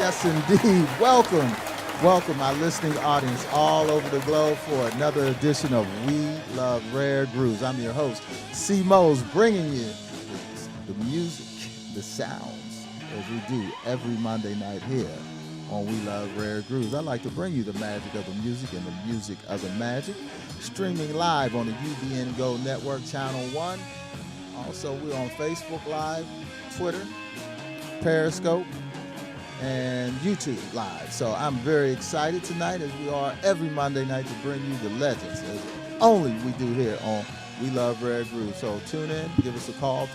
Yes, indeed. Welcome, my listening audience all over the globe for another edition of We Love Rare Grooves. I'm your host, C. Mose, bringing you the music, the sounds, as we do every Monday night here on We Love Rare Grooves. I like to bring you the magic of the music and the music of the magic, streaming live on the UBN Go Network, Channel 1. Also, we're on Facebook Live, Twitter, Periscope, and YouTube Live. So I'm very excited tonight, as we are every Monday night, to bring you the legends, as only we do here on We Love Rare Grooves. So tune in, give us a call,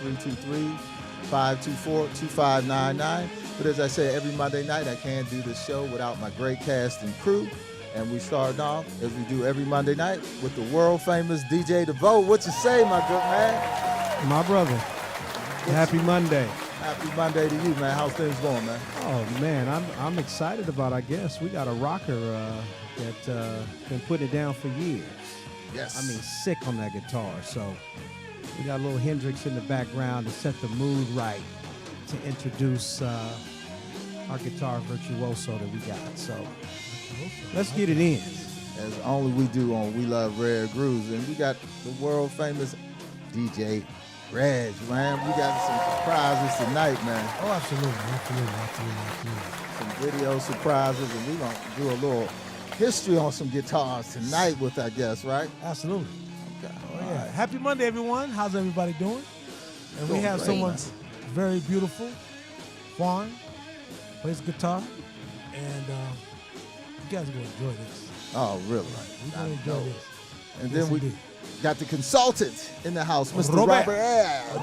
323-524-2599. But as I say, every Monday night, I can't do this show without my great cast and crew. And we start off, as we do every Monday night, with the world-famous DJ DeVoe. What you say, my good man? My brother. Happy Monday. Happy Monday to you, man. How's things going, man? Oh, man, I'm excited about, I guess. We got a rocker that been putting it down for years. Yes. I mean, sick on that guitar. So we got a little Hendrix in the background to set the mood right, to introduce our guitar virtuoso that we got. So let's get it in. As only we do on We Love Rare Grooves. And we got the world-famous DJ Reg, man. We got some surprises tonight, man. Oh, absolutely. Some video surprises, and we're going to do a little history on some guitars tonight with our guests, right? Absolutely. Okay. Oh, yeah. Happy Monday, everyone. How's everybody doing? And we have great, someone man. very beautiful, Juan, plays guitar, and you guys are going to enjoy this. Oh, really? We're going to enjoy this. And Yes, then we indeed. got the consultant in the house, Mr. Robert.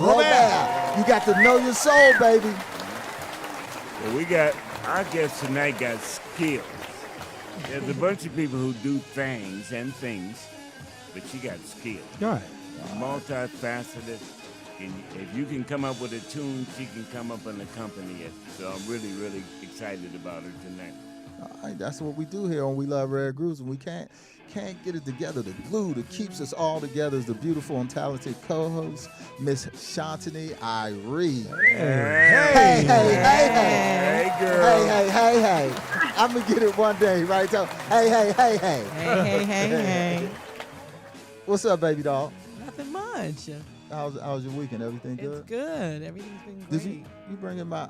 Robert. You got to know your soul, baby. Well, we got, our guest tonight got skills. There's a bunch of people who do things, but she got skills. All right. Multifaceted. And if you can come up with a tune, she can come up and accompany it. So I'm really, really excited about her tonight. All right, that's what we do here on We Love Rare Grooves, and we can't get it together. The glue that keeps us all together is the beautiful and talented co-host, Miss Shantini Irene. Hey, Hey, girl. Hey. I'm going to get it one day, right? So, hey. Hey. What's up, baby doll? Nothing much. How's your weekend? Everything good? It's good. Everything's been Did great. you bring in my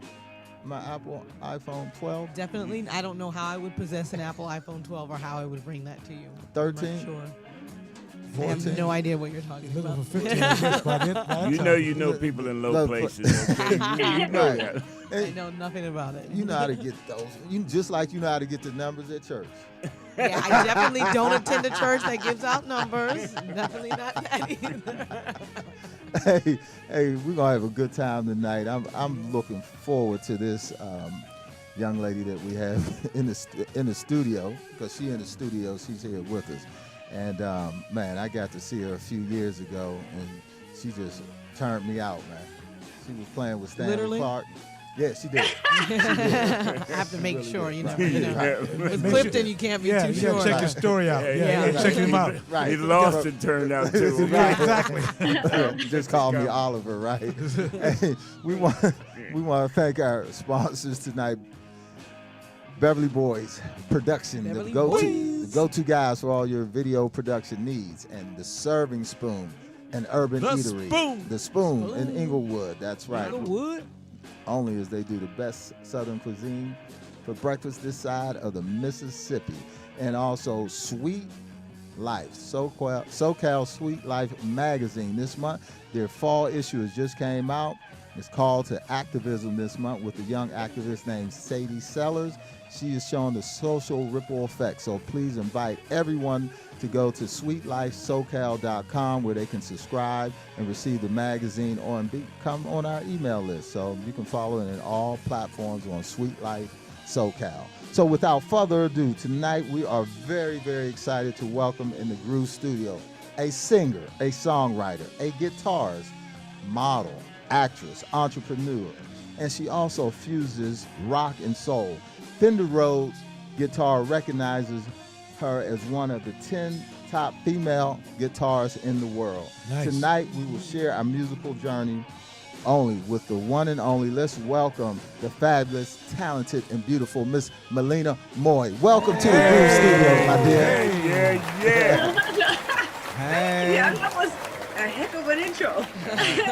Apple iPhone 12? Definitely. I don't know how I would possess an Apple iPhone 12 or how I would bring that to you. 13? I'm not sure. I 14? have no idea what you're talking Looking about. for 15 years by that You time. know people in low Low places. Okay? You know Right. that. I know nothing about it. You know how to get those. You just like you know how to get the numbers at church. Yeah, I definitely don't attend a church that gives out numbers. Definitely not that either. Hey, we're gonna have a good time tonight. I'm looking forward to this young lady that we have in the studio, because she in the studio. She's here with us, and man, I got to see her a few years ago, and she just turned me out, man. She was playing with Stanley Literally? Clark. Yeah, she did. I have to make really sure, did. you know. Yeah. With Clifton, you can't be Yeah, too you sure. gotta check your story out. Yeah. Check him out. Right. He lost it, turned out, too. Yeah, exactly. Just call me Oliver, right? Hey, we want to thank our sponsors tonight. Beverly Boys Production, Beverly the go-to guys for all your video production needs, and the Serving Spoon, an urban The eatery. Spoon. The Spoon in Inglewood. That's right. Inglewood? Only as they do the best Southern cuisine for breakfast this side of the Mississippi. And also Sweet Life, SoCal Sweet Life magazine. This month, their fall issue has just came out. It's called to activism this month with a young activist named Sadie Sellers. She is showing the social ripple effect. So please invite everyone to go to sweetlifesocal.com, where they can subscribe and receive the magazine or come on our email list. So you can follow it in all platforms on Sweet Life SoCal. So without further ado, tonight we are very, very excited to welcome in the Groove Studio a singer, a songwriter, a guitarist, model, actress, entrepreneur, and she also fuses rock and soul. Fender Rhodes Guitar recognizes her as one of the 10 top female guitarists in the world. Nice. Tonight, we will share our musical journey only with the one and only. Let's welcome the fabulous, talented, and beautiful Miss Malina Moye. Welcome to the Groove Studios, my dear. Yeah. Hey. Yeah, that was a heck of an intro.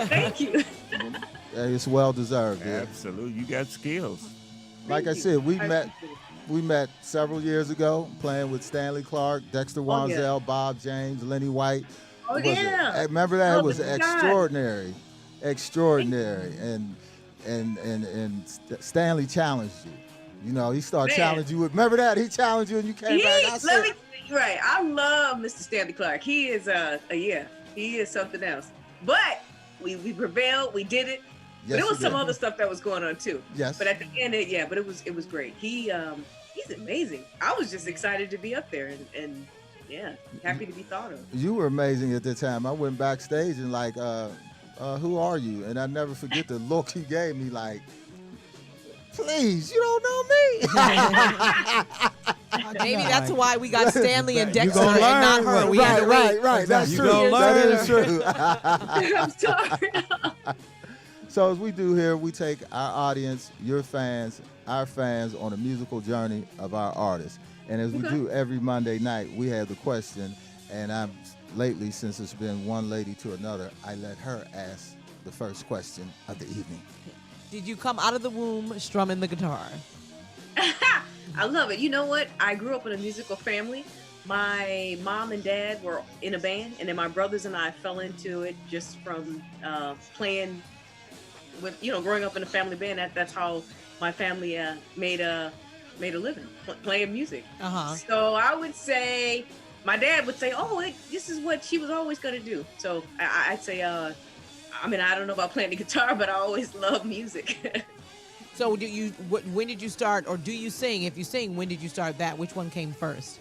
Thank you. It's well deserved. Yeah. Absolutely. You got skills. Like I said, we met several years ago playing with Stanley Clark, Dexter Wanzel, Bob James, Lenny White. Oh, yeah. Remember that? It Oh, was my God. extraordinary. And Stanley challenged you. You know, he started challenging you. Remember that? He challenged you and you came back. Right. I love Mr. Stanley Clark. He is he is something else. But we prevailed. We did it. Yes, but it was you some did. other stuff that was going on too. Yes. But at the end, but it was great. He's amazing. I was just excited to be up there and happy to be thought of. You were amazing at the time. I went backstage and like, who are you? And I never forget the look he gave me, like, please, you don't know me. Maybe that's why we got Stanley and You Dexter gonna and not learn. her. We had to wait. Right. That's You true. gonna That learn. is true. I'm sorry. So as we do here, we take our audience, your fans, our fans on a musical journey of our artists. And as we do every Monday night, we have the question, and lately, since it's been one lady to another, I let her ask the first question of the evening. Did you come out of the womb strumming the guitar? I love it. You know what? I grew up in a musical family. My mom and dad were in a band, and then my brothers and I fell into it just from playing with, growing up in a family band. That's how my family made a living, playing music. Uh-huh. So I would say, my dad would say, this is what she was always going to do. So I'd say, I don't know about playing the guitar, but I always loved music. So when did you start, or do you sing? If you sing, when did you start that? Which one came first?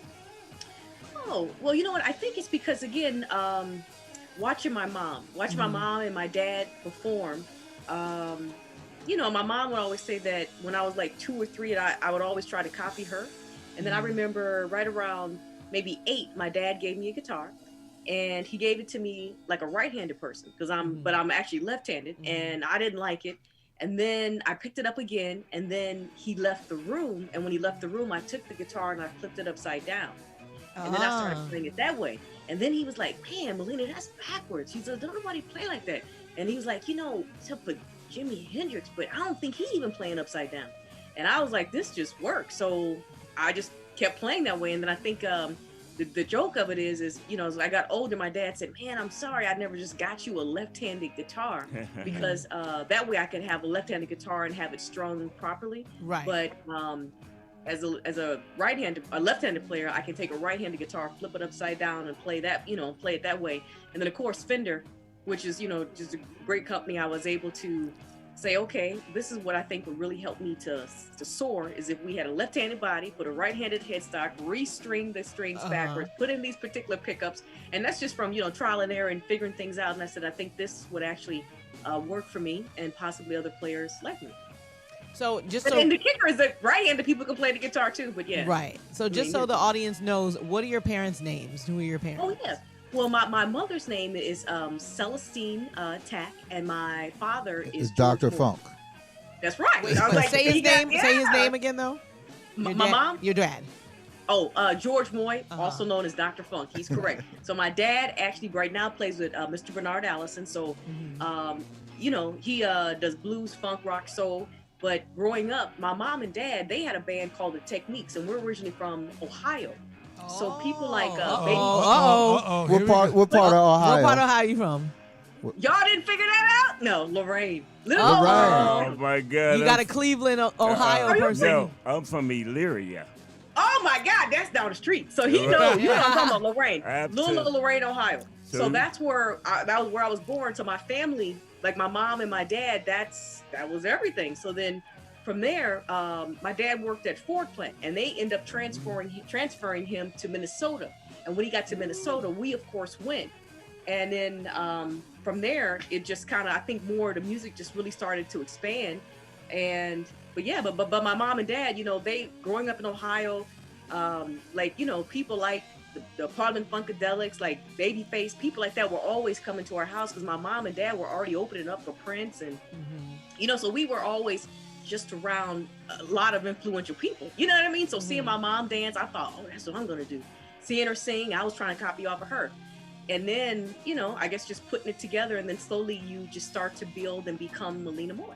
Oh, well, you know what? I think it's because, again, watching my mom and my dad perform. My mom would always say that when I was like 2 or 3, I would always try to copy her. And then I remember right around maybe 8, my dad gave me a guitar, and he gave it to me like a right-handed person because I'm actually left-handed, and I didn't like it. And then I picked it up again, and then he left the room. And when he left the room, I took the guitar and I flipped it upside down. And then I started playing it that way. And then he was like, man, Malina, that's backwards. He said, don't nobody play like that. And he was like, except for Jimi Hendrix, but I don't think he even playing upside down. And I was like, this just works. So I just kept playing that way. And then I think the joke of it is as I got older, my dad said, man, I'm sorry I never just got you a left-handed guitar because that way I could have a left-handed guitar and have it strung properly. Right. But as a left-handed player, I can take a right-handed guitar, flip it upside down, and play that, play it that way. And then of course Fender, which is just a great company, I was able to say, okay, this is what I think would really help me to soar, is if we had a left-handed body, put a right-handed headstock, restring the strings backwards, put in these particular pickups, and that's just from trial and error and figuring things out. And I said, I think this would actually work for me and possibly other players like me. So And the kicker is that right-handed people can play the guitar too, but yeah. Right. So just so the audience knows, what are your parents' names? Who are your parents? Oh yeah. Well, my mother's name is Celestine Tack, and my father is Dr. George Funk. Moore. That's right. Wait, I was like, say his name. yeah. Say his name again, though. My mom? Your dad. Oh, George Moye, also known as Dr. Funk. He's correct. So my dad actually right now plays with Mr. Bernard Allison. So, he does blues, funk, rock, soul. But growing up, my mom and dad, they had a band called The Techniques, and we're originally from Ohio. So people like What part of Ohio? What part of Ohio are you from? Y'all didn't figure that out? No, Lorraine. Oh my God! You got a Cleveland, Ohio person. No, I'm from Elyria. Oh my God, that's down the street. So he knows. I'm talking about Lorraine, Absolutely. Little Lorraine, Ohio. So So- that's where that was where I was born. So my family, like my mom and my dad, that was everything. So then from there, my dad worked at Ford plant, and they end up transferring him to Minnesota. And when he got to Minnesota, we of course went. And then from there, it just kind of, I think more of the music just really started to expand. But my mom and dad, they growing up in Ohio, people like the Parliament Funkadelics, like Babyface, people like that were always coming to our house because my mom and dad were already opening up for Prince, and so we were always just around a lot of influential people. You know what I mean? So seeing my mom dance, I thought, oh, that's what I'm gonna do. Seeing her sing, I was trying to copy off of her. And then, I guess just putting it together, and then slowly you just start to build and become Malina Moye.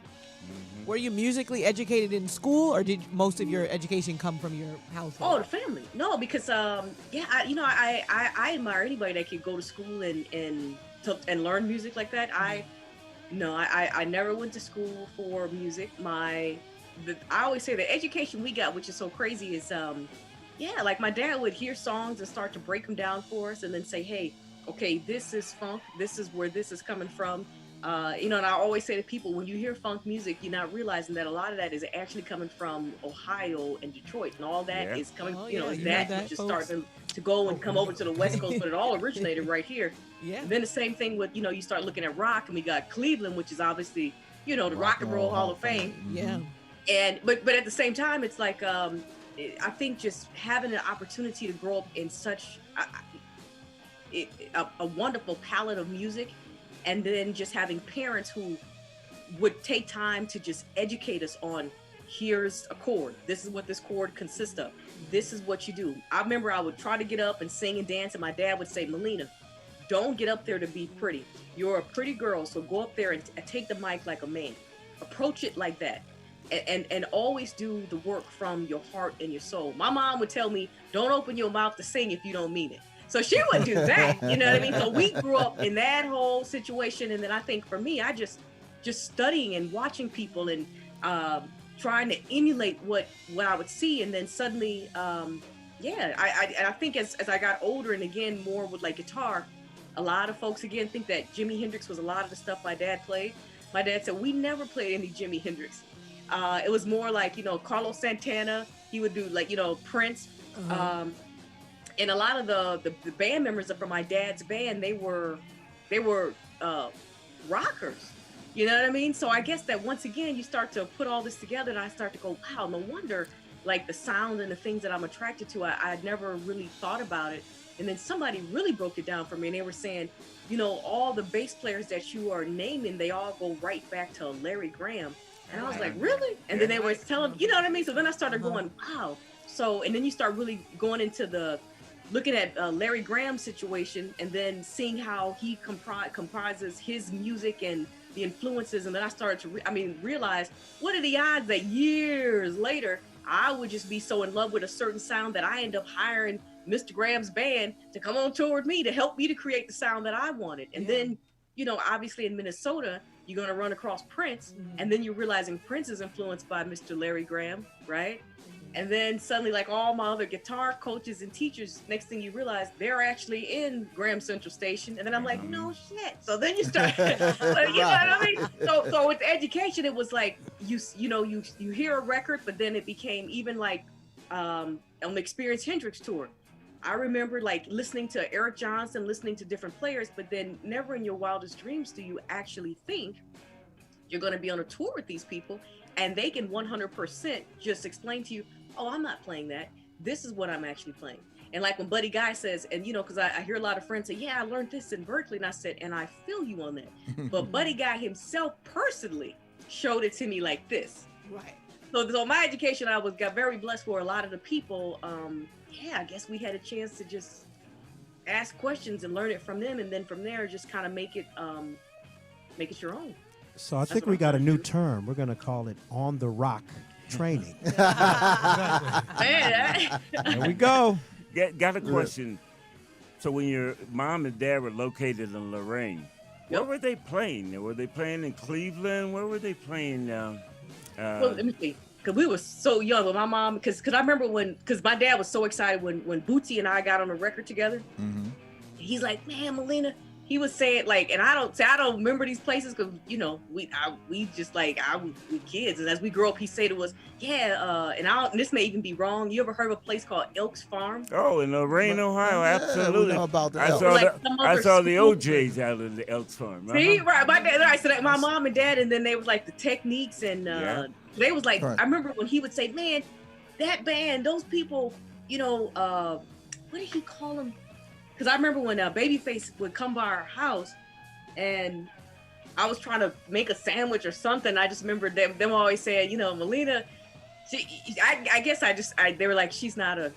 Were you musically educated in school, or did most of your education come from your household? Oh, the family. No, because I admire anybody that could go to school and learn music like that. I never went to school for music. I always say the education we got, which is so crazy, is like my dad would hear songs and start to break them down for us, and then say, hey, okay, this is funk. This is where this is coming from. And I always say to people, when you hear funk music, you're not realizing that a lot of that is actually coming from Ohio and Detroit, and all that is coming, that just starting to go and come over to the West Coast, but it all originated right here. Yeah. And then the same thing with, you start looking at rock, and we got Cleveland, which is obviously, the Rock and Roll Hall of Fame. Yeah. And but at the same time, it's like I think just having an opportunity to grow up in such a wonderful palette of music, and then just having parents who would take time to just educate us on, here's a chord, this is what this chord consists of, this is what you do. I remember I would try to get up and sing and dance, and my dad would say, Malina, don't get up there to be pretty. You're a pretty girl, so go up there and take the mic like a man. Approach it like that. And always do the work from your heart and your soul. My mom would tell me, don't open your mouth to sing if you don't mean it. So she would do that, you know what I mean? So we grew up in that whole situation. And then I think for me, I just studying and watching people and trying to emulate what I would see. And then suddenly, I think as I got older, and again, more with like guitar, a lot of folks again think that Jimi Hendrix was a lot of the stuff my dad played. My dad said, we never played any Jimi Hendrix. It was more like, Carlos Santana, he would do like, Prince. And a lot of the band members from my dad's band, they were rockers. You know what I mean? So I guess that once again, you start to put all this together, and I start to go, wow, no wonder, like the sound and the things that I'm attracted to, I had never really thought about it. And then somebody really broke it down for me, and they were saying, all the bass players that you are naming, they all go right back to Larry Graham. And I was like, really? And then they were telling, you know what I mean? So then I started going, wow. So, and then you start really going into looking at Larry Graham's situation, and then seeing how he comprises his music and the influences. And then I started to realize, what are the odds that years later, I would just be so in love with a certain sound that I end up hiring Mr. Graham's band to come on tour with me to help me to create the sound that I wanted. And then, obviously in Minnesota, you're going to run across Prince, and then you're realizing Prince is influenced by Mr. Larry Graham, right? And then suddenly, like all my other guitar coaches and teachers, next thing you realize, they're actually in Graham Central Station. And then I'm like, no shit. So then you start, you know what I mean? So with education, it was like, you hear a record, but then it became even like on the Experience Hendrix tour. I remember like listening to Eric Johnson, listening to different players, but then never in your wildest dreams do you actually think you're going to be on a tour with these people, and they can 100% just explain to you, oh, I'm not playing that. This is what I'm actually playing. And like when Buddy Guy says, and because I hear a lot of friends say, yeah, I learned this in Berkeley, and I said, and I feel you on that. But Buddy Guy himself personally showed it to me like this. Right. So my education, got very blessed for a lot of the people. I guess we had a chance to just ask questions and learn it from them, and then from there, just kind of make it your own. So I think we got a new term. We're going to call it on the rock training. Man, there we go. Got a question. So when your mom and dad were located in Lorraine, where were they playing? Were they playing in Cleveland? Where were they playing? Well, let me see. Because we were so young with my mom. Because I remember because my dad was so excited when Bootsy and I got on the record together. Mm-hmm. He's like, man, Malina. He was saying like, and I don't remember these places because we just like we kids, and as we grow up, he said to us, and this may even be wrong. You ever heard of a place called Elks Farm? Oh, in Lorraine, Ohio, absolutely. We know about the I saw the OJs out of the Elks Farm. See, right? My dad, right? So that my mom and dad, and then they was like the techniques, and they was like, right. I remember when he would say, man, that band, those people, what did he call him? Because I remember when Babyface would come by our house, and I was trying to make a sandwich or something. I just remember them always saying, you know, Malina. I guess they were like, she's not a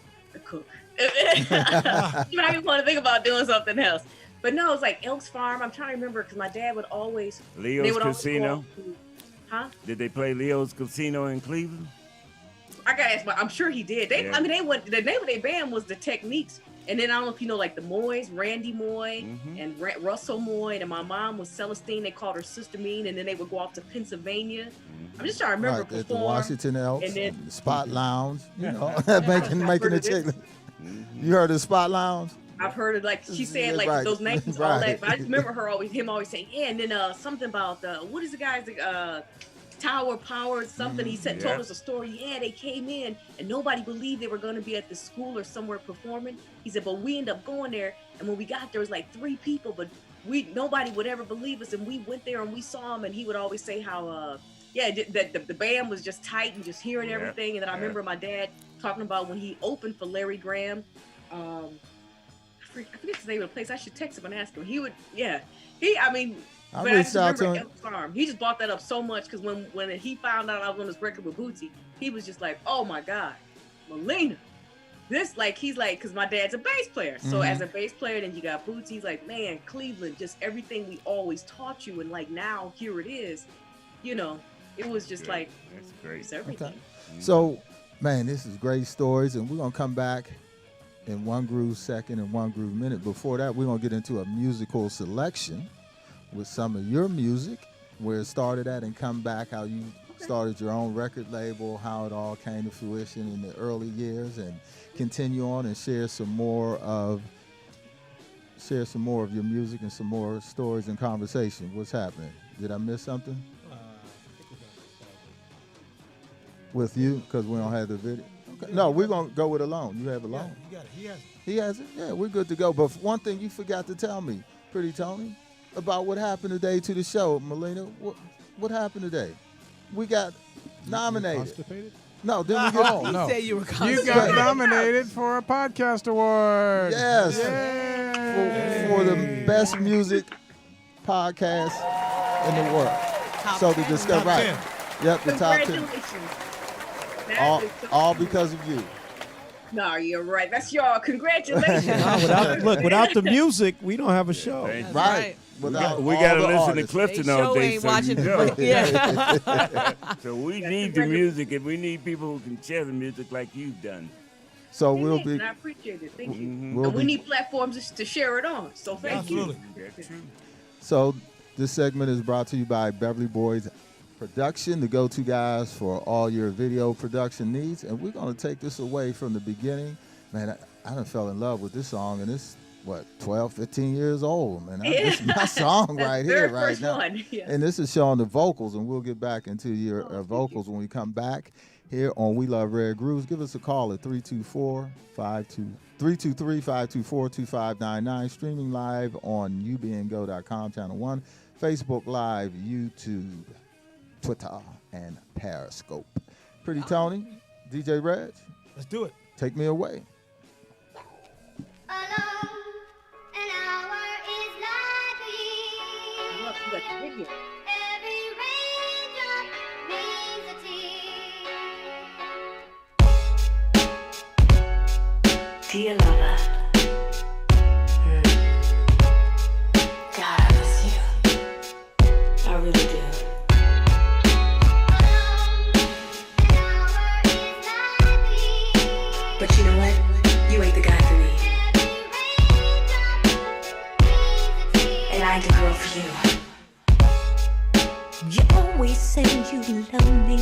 cook. You might want to think about doing something else. But no, it's like Elks Farm. I'm trying to remember because my dad would always. Leo's Casino. Huh? Did they play Leo's Casino in Cleveland? I gotta ask, I'm sure he did. I mean, the name of their band was the Techniques, and then I don't know if you know, like the Moyes, Randy Moye, and Russell Moye, and my mom was Celestine. They called her Sister Mean, and then they would go off to Pennsylvania. I'm just trying to remember. Right, at the Washington Elks, and then the Spot Lounge, you know, making the chick. You heard of the Spot Lounge? I've heard it, like she said, like right. those names, all that. But I just remember him always saying, yeah. And then something about what is the guy's Tower Power something. He said told us a story. Yeah, they came in and nobody believed they were going to be at the school or somewhere performing. He said, but we ended up going there, and when we got there, it was like 3 people, but nobody would ever believe us, and we went there and we saw him, and he would always say how that the band was just tight and just hearing everything. And then I remember my dad talking about when he opened for Larry Graham. I forget the name of the place. I should text him and ask him. He would, I reached out to him. Farm. He just brought that up so much because when he found out I was on this record with Bootsy, he was just like, oh my God, Malina. This, like, he's like, because my dad's a bass player. So as a bass player, then you got Bootsy. He's like, man, Cleveland, just everything we always taught you. And like now, here it is. You know, it was just like, that's great. It's everything. Okay. So, man, this is great stories, and we're going to come back in One Groove Second and One Groove Minute. Before that, we're going to get into a musical selection with some of your music, where it started at, and come back how you started your own record label, how it all came to fruition in the early years, and continue on and share some more of your music and some more stories and conversation. What's happening? Did I miss something? With you, because we don't have the video. Okay. No, we're gonna go with Alone. You have Alone. You got it. He has it. He has it. Yeah, we're good to go. But one thing you forgot to tell me, Pretty Tony, about what happened today to the show, Malina. What happened today? We got nominated. Constipated? No, then we get. He said you were You constipated. got nominated for a podcast award. Yes. Yay. For the best music podcast in the world. So to discuss, Top right? 10. Yep, the top 10. Congratulations. That is so All cool. because of you. No, you're right. That's y'all. Congratulations. Without the music, we don't have a show. Thank you. Right. Without We all got to the listen artists. to Clifton They all sure day. ain't So watching you the know. Yeah. So we need the music, and we need people who can share the music like you've done. So we'll be. And I appreciate it. Thank you. We'll And we be. need platforms to share it on. So thank you. Absolutely. That's true. So this segment is brought to you by Beverly Boys Production, the go-to guys for all your video production needs. And we're going to take this away from the beginning. Man, I done fell in love with this song, and it's, 12, 15 years old, man. This is my song That's right the here, very right first now. one. Yeah. And this is showing the vocals, and we'll get back into your vocals when we come back here on We Love Rare Grooves. Give us a call at 323-524-2599, streaming live on ubngo.com, Channel 1, Facebook Live, YouTube, Twitter, and Periscope. Pretty Tony, DJ Reg, Let's do it. take me away. Alone, an hour is like a year. Look, you got the video. Every raindrop means a tear. Dear lover, God, I miss you. I really do. Alone, an hour is like a year. But you know what? You ain't the guy for me. Every raindrop means a tear. And I ain't the girl for you. You always say you love me.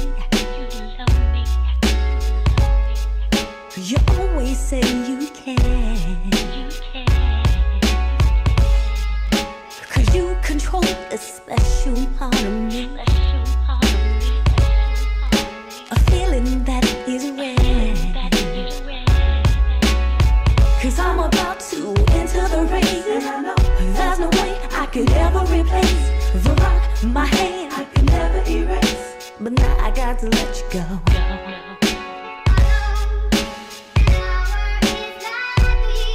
You always say you can. 'Cause you control a special part of me. A feeling that is rare. 'Cause I'm about to enter the race, and I know there's no way I could ever replace the rock my hand I could never erase. But now I got to let you go. Alone, an hour is like a year.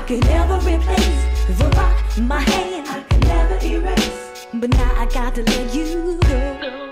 could ever replace. The rock, my hand, I could never erase. But now I got to let you go.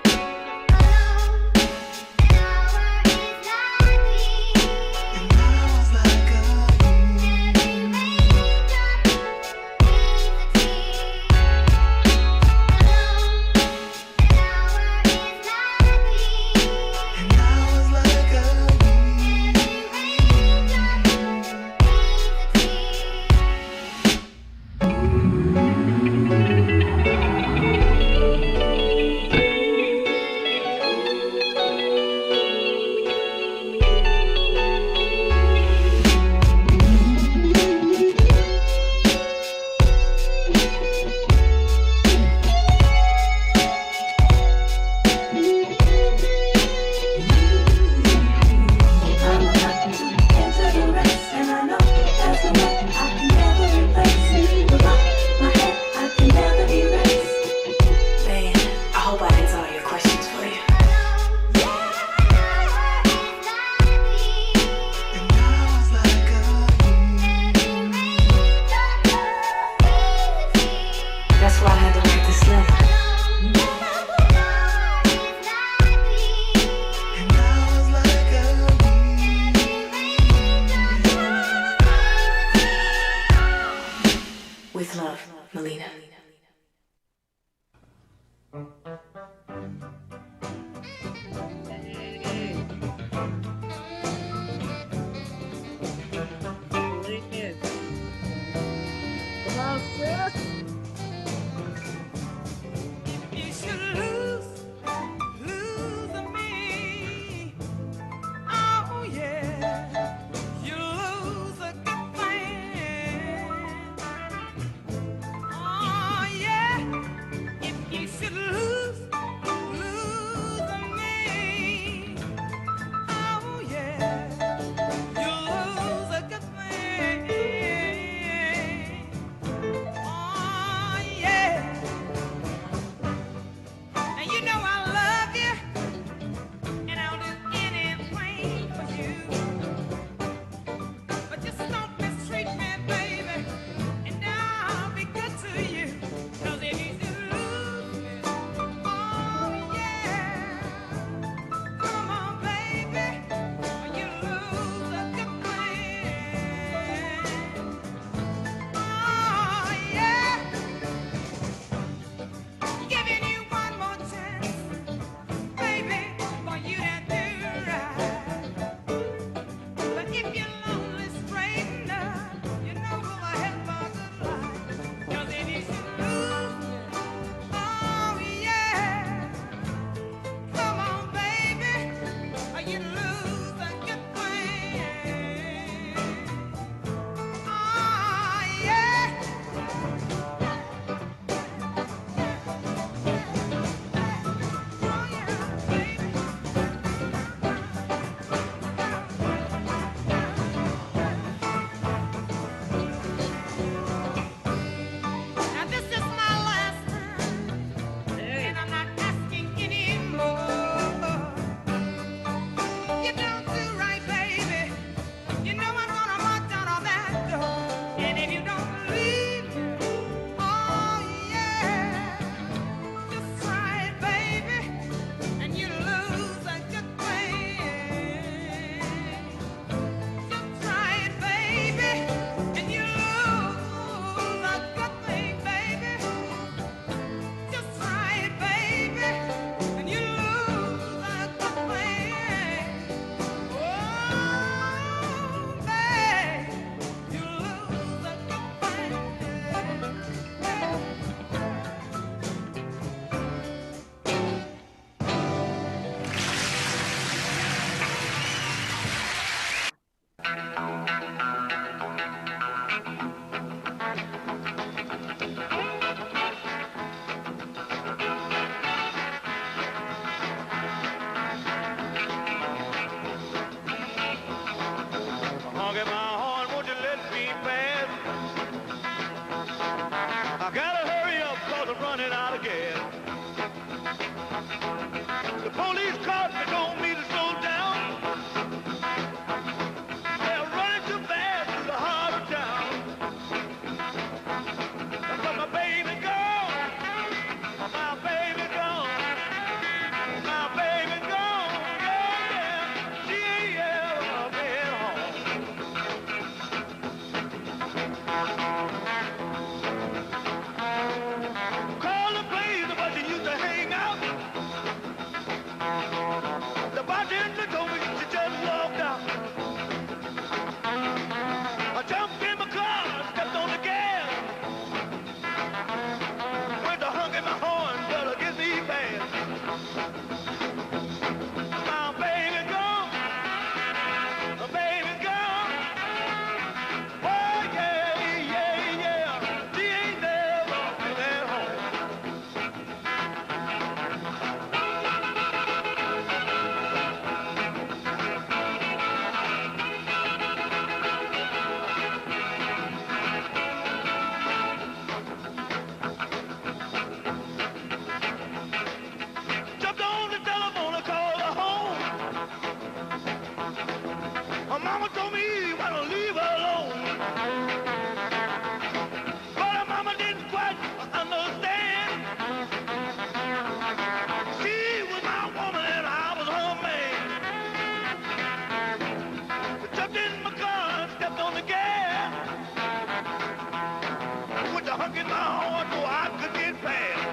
tugging my horn so I could get past.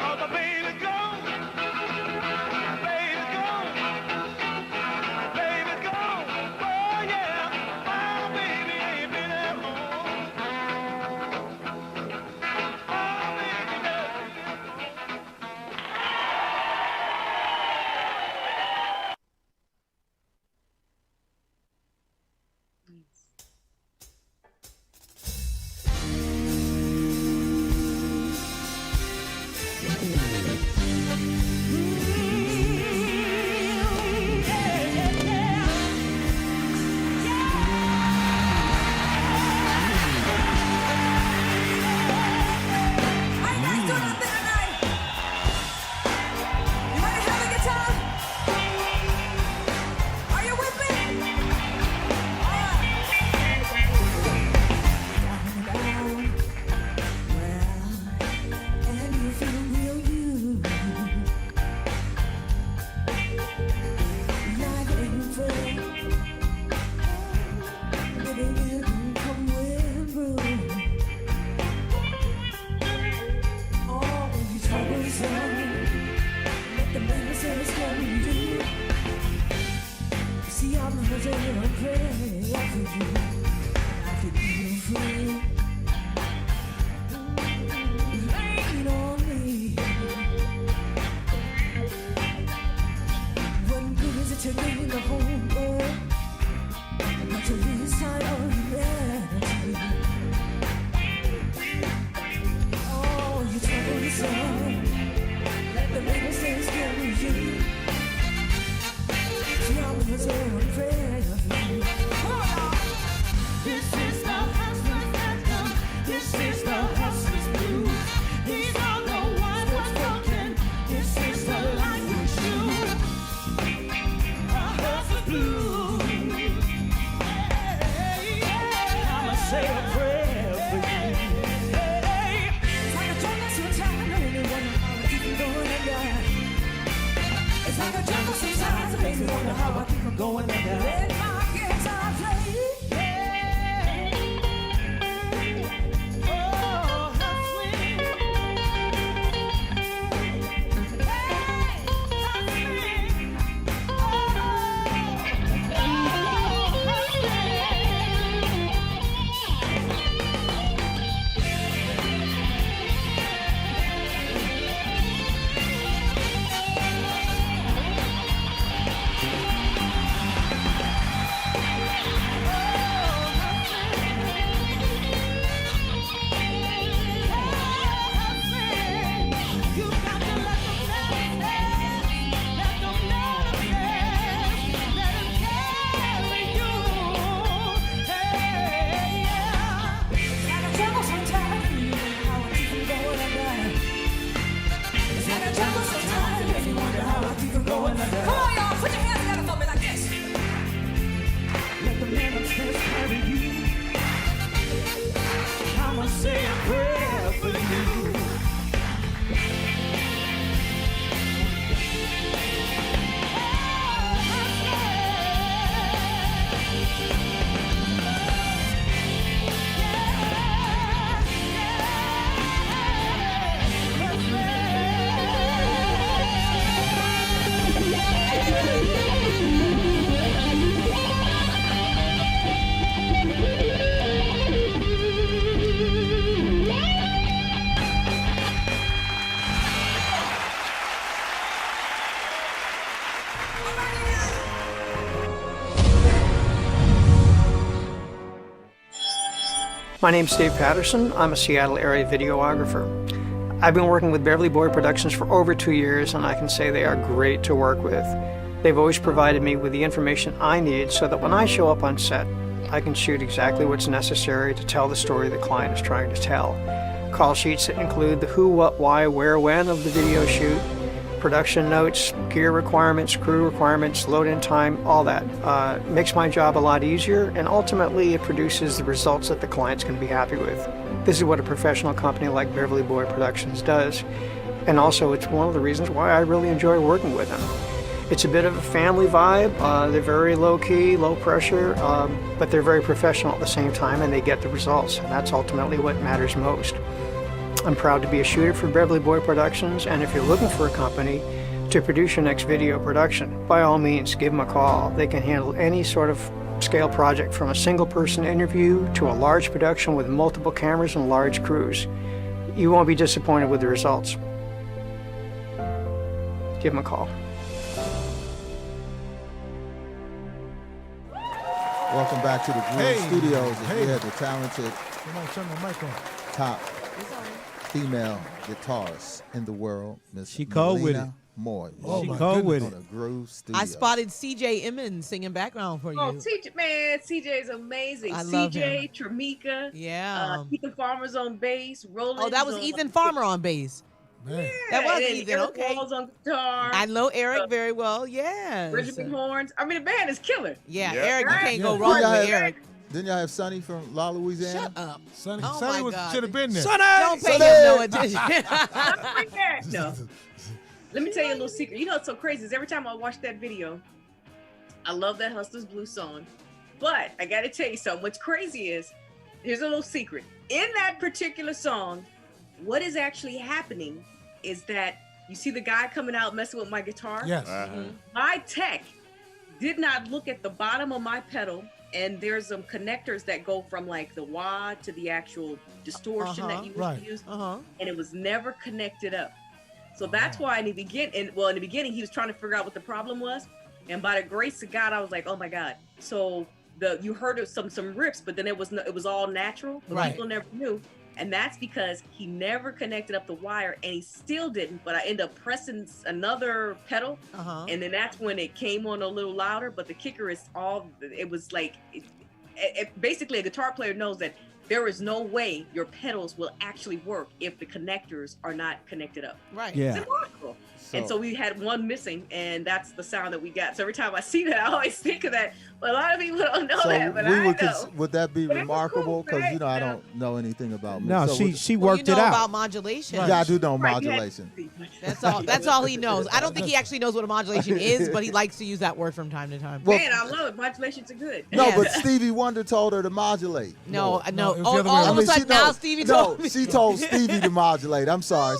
Oh, the baby gone. Baby gone. Baby gone. Oh, yeah. My baby ain't been at home. My baby never been at My name's Dave Patterson. I'm a Seattle area videographer. I've been working with Beverly Boy Productions for over 2 years, and I can say they are great to work with. They've always provided me with the information I need so that when I show up on set, I can shoot exactly what's necessary to tell the story the client is trying to tell. Call sheets that include the who, what, why, where, when of the video shoot, production notes, gear requirements, crew requirements, load-in time, all that. Makes my job a lot easier, and ultimately it produces the results that the client's going to be happy with. This is what a professional company like Beverly Boy Productions does, and also it's one of the reasons why I really enjoy working with them. It's a bit of a family vibe. They're very low key, low pressure, but they're very professional at the same time, and they get the results. And that's ultimately what matters most. I'm proud to be a shooter for Beverly Boy Productions, and if you're looking for a company to produce your next video production, by all means, give them a call. They can handle any sort of scale project, from a single person interview to a large production with multiple cameras and large crews. You won't be disappointed with the results. Give them a call. Welcome back to the Groove Studios. As we have the talented Turn the mic on. top female guitarist in the world, Miss She cold with Malina Moye. Oh, She my cold with On it. the Groove Studios. I spotted CJ Emmons singing background for you. Oh, CJ's amazing. I love CJ, Tramika, Yeah. Ethan Farmer's on bass, Roland. Oh, that was Ethan Farmer on bass. Man. That was and Ethan. Eric Okay. Walls on guitar. I know Eric very well. Yeah. Benjamin Horns. I mean, the band is killer. Yeah, Yeah. Eric, you Right. can't go Yeah. wrong Didn't y'all with have- Eric. Didn't y'all have Sonny from La Louisiana? Shut up. Sonny, Oh, Sonny my God. should have been there. Don't pay Sonny! him no attention. Not like that. No. Let me tell you a little secret. You know what's so crazy is every time I watch that video, I love that Hustlers Blues song. But I got to tell you something. What's crazy is, here's a little secret. In that particular song, what is actually happening is that you see the guy coming out messing with my guitar. Yes. My tech did not look at the bottom of my pedal, and there's some connectors that go from like the wah to the actual distortion that you Right. would use, Uh-huh. and it was never connected up. So that's why in the beginning he was trying to figure out what the problem was, and by the grace of God, I was like, oh my God. So you heard of some rips, but then it was all natural. But Right. people never knew. And that's because he never connected up the wire, and he still didn't. But I ended up pressing another pedal, Uh-huh. and then that's when it came on a little louder. But the kicker is it was like, basically a guitar player knows that there is no way your pedals will actually work if the connectors are not connected up. Right. Yeah. It's impossible. And so we had one missing, and that's the sound that we got. So every time I see that, I always think of that. But a lot of people don't know that, but I know. Would that be But it was remarkable? cool, Because right? I Yeah. don't know anything about No, music. she Well, worked you know it out. about modulation. Yeah, I do know Right, you had- modulation. That's all he knows. I don't think he actually knows what a modulation is, but he likes to use that word from time to time. Well, Man, I love it. Modulations are good. No, Yes. but Stevie Wonder told her to modulate. No. it was the other way All around. of a sudden now no, Stevie no, told me. she told Stevie to modulate. I'm sorry.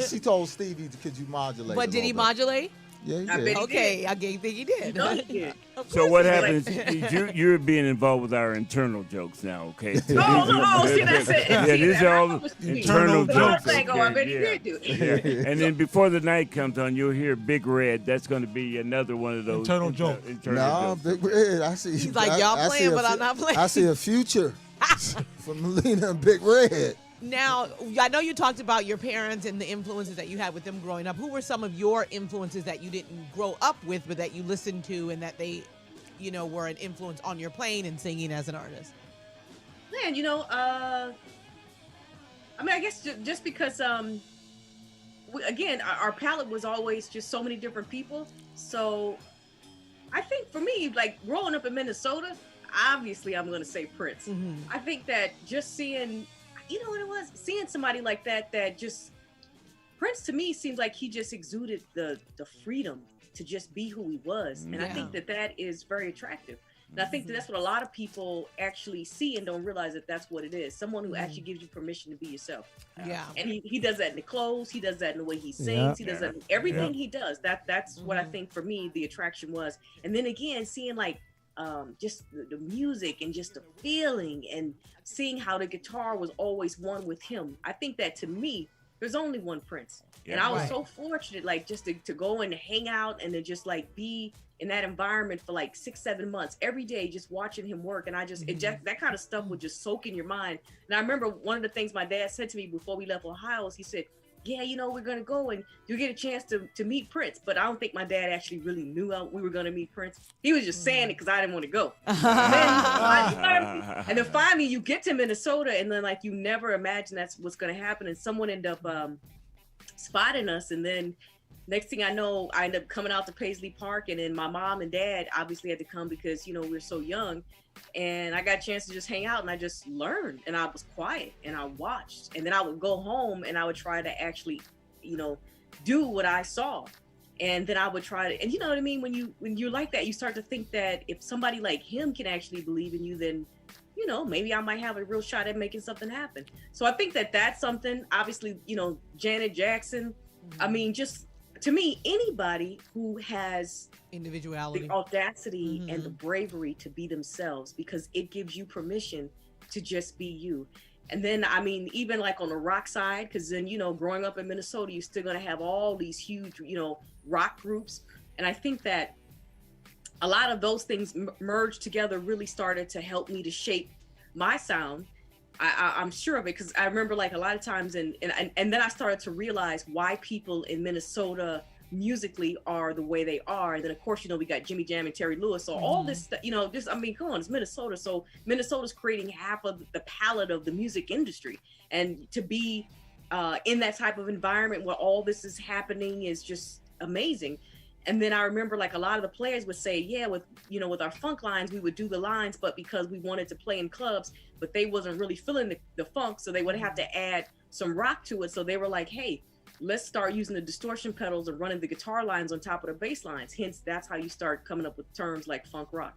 She told Stevie, could you modulate? But a did he little bit? modulate? Yeah, he I did. bet he Okay, I think he did. No, he did. Of So course what he happens? did. You're being involved with our internal jokes now, okay? So See, that's it. Yeah, See, these that are all was sweet. internal So I was jokes. like, oh, I bet he okay? did do it. Yeah. And then before the night comes on, you'll hear Big Red. That's going to be another one of those Internal jokes. Internal No, jokes. Big Red. I see. He's like, I- y'all I see playing, a but I'm fu- not playing. I see a future for Malina and Big Red. Now, I know you talked about your parents and the influences that you had with them growing up. Who were some of your influences that you didn't grow up with, but that you listened to and that they, were an influence on your playing and singing as an artist? Man, I guess just because, again, our palette was always just so many different people. So I think for me, like growing up in Minnesota, obviously I'm going to say Prince. Mm-hmm. I think that just seeing, you know what it was? Seeing somebody like that just, Prince to me seems like he just exuded the freedom to just be who he was. And I think that is very attractive. And I think that's what a lot of people actually see and don't realize that that's what it is. Someone who actually gives you permission to be yourself. Yeah. And he does that in the clothes. He does that in the way he sings. Yeah. He does that in everything he does. That's what I think for me the attraction was. And then again, seeing like just the music and just the feeling and seeing how the guitar was always one with him. I think that to me, there's only one Prince. And I was so fortunate, like just to go and hang out and to just like be in that environment for like 6-7 months every day, just watching him work. And I just, that kind of stuff would just soak in your mind. And I remember one of the things my dad said to me before we left Ohio is he said, yeah, we're going to go and you get a chance to meet Prince. But I don't think my dad actually really knew we were going to meet Prince. He was just saying it because I didn't want to go. And then finally you get to Minnesota and then like you never imagine that's what's going to happen. And someone ended up spotting us. And then next thing I know, I ended up coming out to Paisley Park. And then my mom and dad obviously had to come because, we're so young. And I got a chance to just hang out and I just learned and I was quiet and I watched. And then I would go home and I would try to actually, do what I saw. And then I would try to, and you know what I mean? When you're like that, you start to think that if somebody like him can actually believe in you, then, you know, maybe I might have a real shot at making something happen. So I think that that's something, obviously, you know, Janet Jackson, I mean, just to me, anybody who has individuality, the audacity and the bravery to be themselves, because it gives you permission to just be you. And then, I mean, even like on the rock side, because then, you know, growing up in Minnesota, you're still going to have all these huge, you know, rock groups. And I think that a lot of those things merged together really started to help me to shape my sound. I'm sure of it, because I remember like a lot of times, and then I started to realize why people in Minnesota musically are the way they are. And then of course, you know, we got Jimmy Jam and Terry Lewis. So all this stuff, you know, just, I mean, come on, it's Minnesota. So Minnesota's creating half of the palette of the music industry. And to be in that type of environment where all this is happening is just amazing. And then I remember like a lot of the players would say, yeah, with, you know, with our funk lines, we would do the lines, but because we wanted to play in clubs, but they wasn't really feeling the funk. So they would have to add some rock to it. So they were like, hey, let's start using the distortion pedals and running the guitar lines on top of the bass lines. Hence, that's how you start coming up with terms like funk rock.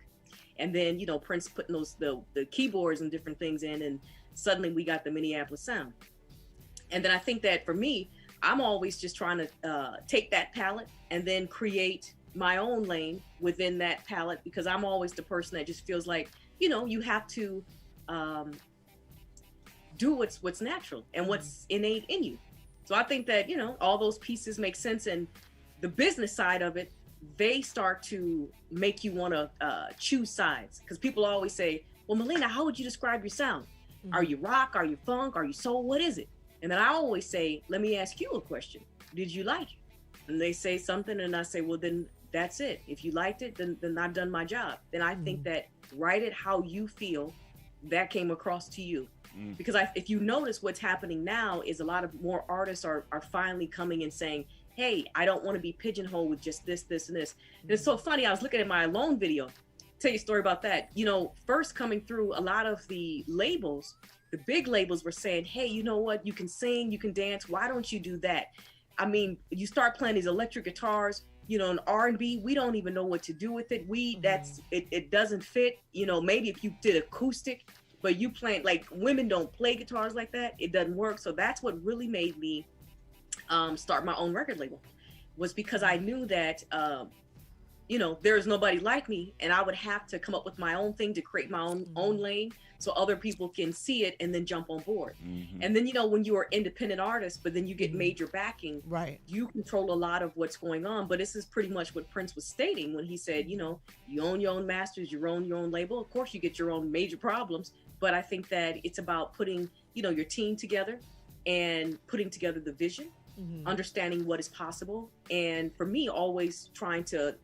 And then, you know, Prince putting those, the keyboards and different things in, and suddenly we got the Minneapolis sound. And then I think that for me, I'm always just trying to take that palette and then create my own lane within that palette, because I'm always the person that just feels like, you know, you have to do what's natural and what's innate in you. So I think that, you know, all those pieces make sense. And the business side of it, they start to make you want to choose sides, because people always say, well, Malina, how would you describe your sound? Are you rock? Are you funk? Are you soul? What is it? And then I always say, let me ask you a question. Did you like it? And they say something, and I say, well, then that's it. If you liked it, then I've done my job. Then I think that write it how you feel that came across to you. Because if you notice what's happening now is a lot of more artists are finally coming and saying, hey, I don't want to be pigeonholed with just this, this, and this. And it's so funny. I was looking at my Alone video. Tell you a story about that. You know, first coming through, a lot of the labels, the big labels were saying, hey, you know what? You can sing, you can dance. Why don't you do that? I mean, you start playing these electric guitars, you know, in R&B, we don't even know what to do with it. It doesn't fit. You know, maybe if you did acoustic, but you playing, like, women don't play guitars like that. It doesn't work. So that's what really made me start my own record label, was because I knew that, you know, there's nobody like me, and I would have to come up with my own thing to create my own lane, so other people can see it and then jump on board. And then, you know, when you are independent artist, but then you get major backing, right? You control a lot of what's going on. But this is pretty much what Prince was stating when he said, you know, you own your own masters, you own your own label. Of course, you get your own major problems, but I think that it's about putting, you know, your team together and putting together the vision, understanding what is possible. And for me, always trying to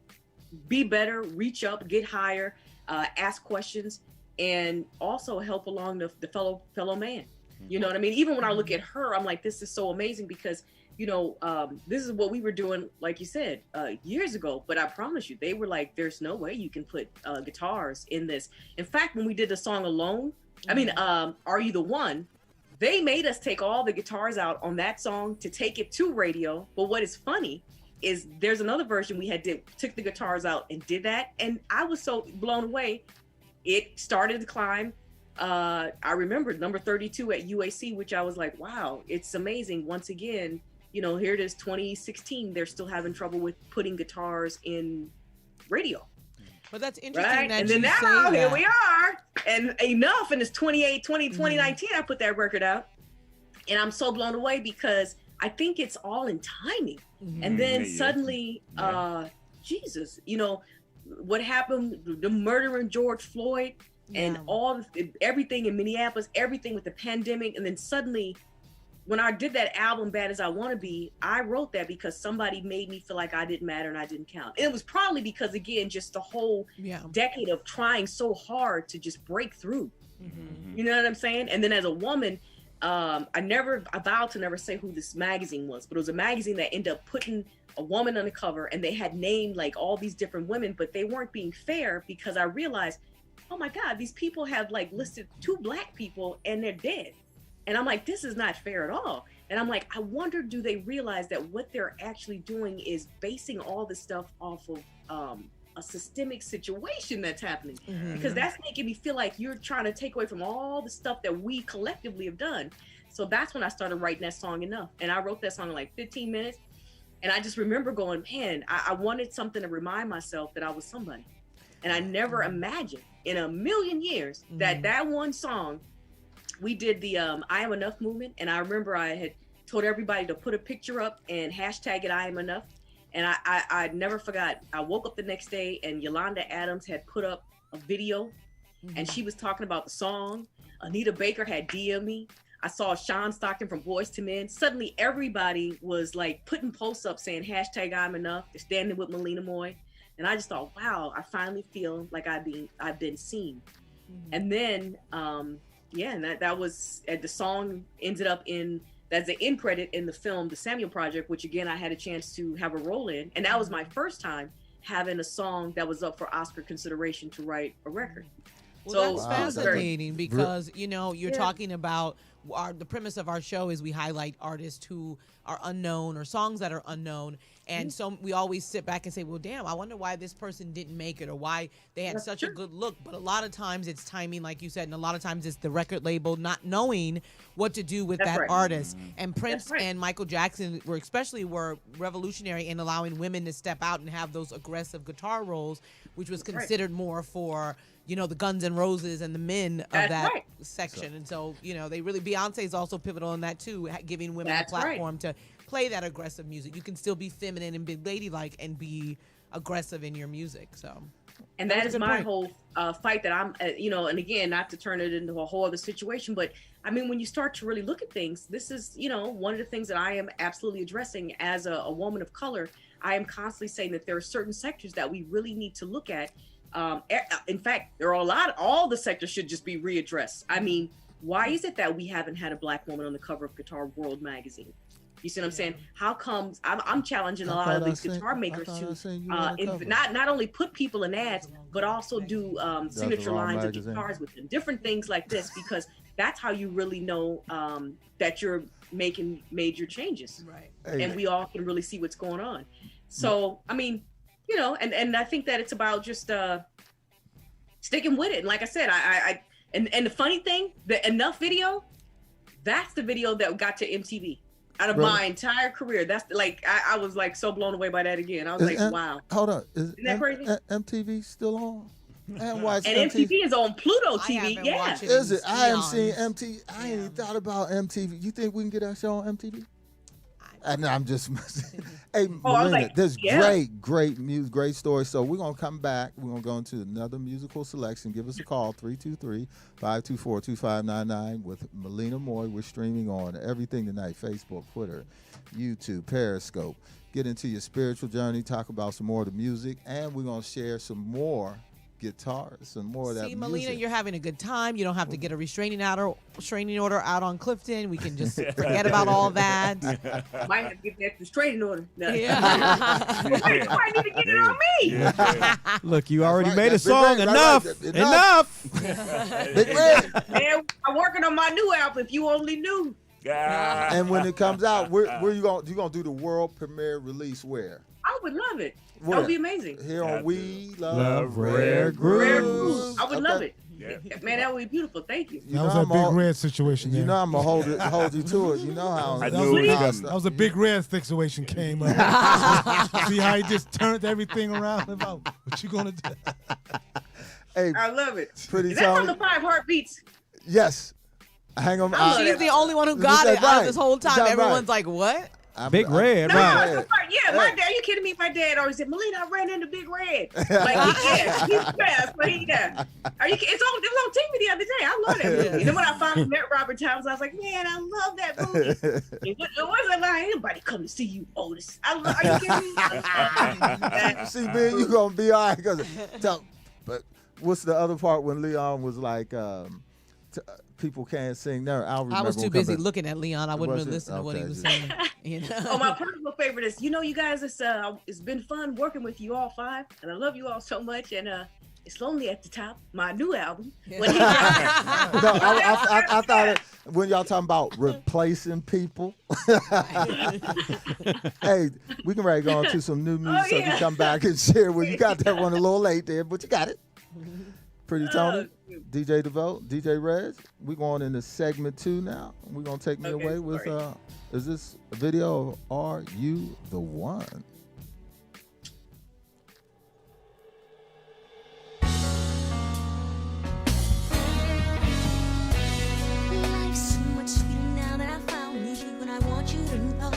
be better, reach up, get higher, ask questions, and also help along the fellow man. You know what I mean? Even when I look at her, I'm like, this is so amazing, because, you know, this is what we were doing, like you said, years ago. But I promise you, they were like, there's no way you can put guitars in this. In fact, when we did the song Alone, I mean, Are You the One? They made us take all the guitars out on that song to take it to radio. But what is funny is there's another version we took the guitars out and did that. And I was so blown away. It started to climb. I remember number 32 at UAC, which I was like, wow, it's amazing. Once again, you know, here it is 2016. They're still having trouble with putting guitars in radio. But that's interesting. Right? That And then you say now, here that. we are. And enough. And it's 2019, I put that record out. And I'm so blown away, because I think it's all in timing. And then suddenly, Jesus, you know, what happened, the murder in George Floyd, and everything in Minneapolis, everything with the pandemic. And then suddenly, when I did that album, Bad As I Want to Be, I wrote that because somebody made me feel like I didn't matter and I didn't count. And it was probably because, again, just the whole decade of trying so hard to just break through. You know what I'm saying? And then as a woman, I vowed to never say who this magazine was, but it was a magazine that ended up putting a woman on the cover, and they had named like all these different women, but they weren't being fair, because I realized, oh my God, these people have like listed 2 Black people and they're dead. And I'm like, this is not fair at all. And I'm like, I wonder, do they realize that what they're actually doing is basing all this stuff off of a systemic situation that's happening? Because that's making me feel like you're trying to take away from all the stuff that we collectively have done. So that's when I started writing that song, Enough. And I wrote that song in like 15 minutes. And I just remember going, man, I wanted something to remind myself that I was somebody. And I never imagined in a million years that one song, we did the I Am Enough movement. And I remember I had told everybody to put a picture up and hashtag it I Am Enough. And I never forgot. I woke up the next day and Yolanda Adams had put up a video and she was talking about the song. Anita Baker had DM'd me. I saw Sean Stockton from Boyz II Men. Suddenly everybody was like putting posts up saying hashtag I'm enough. They're standing with Malina Moye. And I just thought, wow, I finally feel like I've been seen. And then, and that was, the song ended up that's the end credit in the film, The Samuel Project, which again, I had a chance to have a role in. And that was my first time having a song that was up for Oscar consideration to write a record. Well, that's fascinating because, you're talking about the premise of our show is we highlight artists who are unknown or songs that are unknown. And so we always sit back and say, well, damn, I wonder why this person didn't make it or why they had such a good look. But a lot of times it's timing, like you said, and a lot of times it's the record label not knowing what to do with that artist. And Prince and Michael Jackson were revolutionary in allowing women to step out and have those aggressive guitar roles, which was considered more for, the Guns N' Roses and the men of that section. And so, they really, Beyonce is also pivotal in that too, giving women a platform to play that aggressive music. You can still be feminine and be ladylike and be aggressive in your music. So, and that is my whole fight that I'm, and again, not to turn it into a whole other situation, but I mean, when you start to really look at things, this is, one of the things that I am absolutely addressing as a woman of color. I am constantly saying that there are certain sectors that we really need to look at. In fact, there are all the sectors should just be readdressed. I mean, why is it that we haven't had a Black woman on the cover of Guitar World magazine? You see what I'm saying? How comes I'm challenging a lot of these guitar makers to not only put people in ads, but also do signature lines of guitars with them, different things like this, because that's how you really know that you're making major changes. Right. And we all can really see what's going on. So, I mean, and I think that it's about just sticking with it. And like I said, and the funny thing, the Enough video, that's the video that got to MTV. Out of my entire career, that's like I was like so blown away by that again. I was like, wow. Hold on, isn't that crazy? MTV still on? And MTV is on Pluto TV. Yeah, is it? I haven't seen MTV. I ain't even thought about MTV. You think we can get our show on MTV? I'm just hey, Malina, this great music, great story. So we're going to come back. We're going to go into another musical selection. Give us a call, 323-524-2599 with Malina Moye. We're streaming on everything tonight, Facebook, Twitter, YouTube, Periscope. Get into your spiritual journey, talk about some more of the music, and we're going to share some more guitars, some more of that music. Malina, you're having a good time. You don't have to get a restraining order out on Clifton. We can just forget about all that. Might have to get that restraining order. No. Yeah. Why need to get it on me? Yeah. Look, you already made a song. Enough. Enough. Big Red. Man, I'm working on my new album. If you only knew. And when it comes out, where you gonna do the world premiere release? Where? I would love it. That would be amazing. Here on We Love Rare Grooves. Grooves. I would love it. Yeah. Man, that would be beautiful. Thank you. That was a Big Red situation. You know I'm gonna hold you to it. You know how that was a Big Red situation came up. See how he just turned everything around about what you gonna do. Hey, I love it. Pretty Is that from the 5 Heartbeats? Yes. Hang on. She's the only one who got it out of this whole time. Everyone's like, what? Big Red, right? Yeah, my dad. Are you kidding me? My dad always said, "Malina, I ran into Big Red." Like, he's fast, but Are you? It was on TV the other day. I love that movie. And then when I finally met Robert Towns, I was like, "Man, I love that movie." It wasn't like anybody come to see you, Otis. Are you kidding me? See, man, you gonna be all right. But what's the other part when Leon was like? People can't sing there. I was too busy looking at Leon. I wouldn't have listened to what he was saying. Oh, my personal favorite is, you guys, it's been fun working with you all 5, and I love you all so much. And It's Lonely at the Top, my new album. No, I when y'all talking about replacing people. Hey, we can ready to go on to some new music so you come back and share. Well, you got that one a little late there, but you got it. Pretty Tony, DJ DeVoe, DJ Reg. We're going into segment 2 now. We're going to take me away with, is this a video of Are You the One? Life's so much sweeter now that I found you, and I want you to know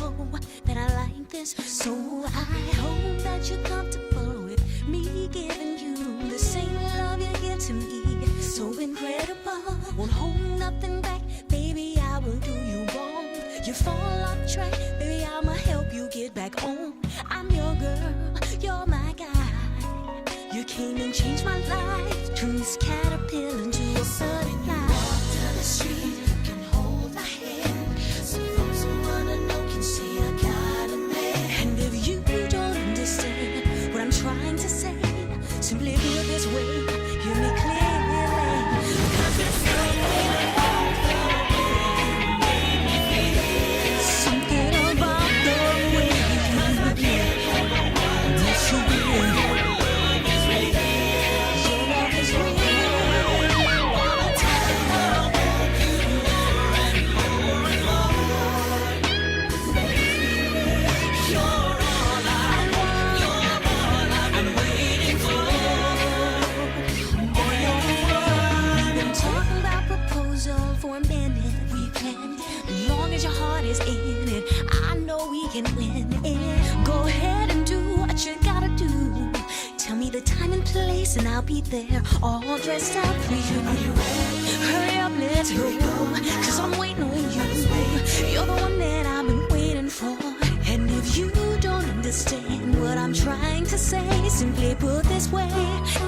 that I like this. So I hope that you're comfortable with me giving you the same love you give to me. So incredible, won't hold nothing back, baby. I will do you wrong. You fall off track, baby. I'ma help you get back on. I'm your girl, you're my guy. You came and changed my life, turned this caterpillar into a butterfly. Walk down the street, can hold my hand. So those who wanna know can see I got a man. And if you don't understand what I'm trying to say, simply do it this way, hear me clearly. 'Cause there's something about the way you make me feel. Something about the way you make me feel. Yes, you will. Your love is real. Your love is real. All the time I want you more and more and more. You're all I want. You're all I've been waiting for. Boy, we've been talking about proposal for a minute. We planned, as long as your heart is in it, I know we can win it. Go ahead and do what you gotta do. Tell me the time and place, and I'll be there, all dressed up for you. Are you ready? Hurry up, let's go. 'Cause I'm waiting on you. You're the one that I've been waiting for. And if you don't understand what I'm trying to say, simply put this way,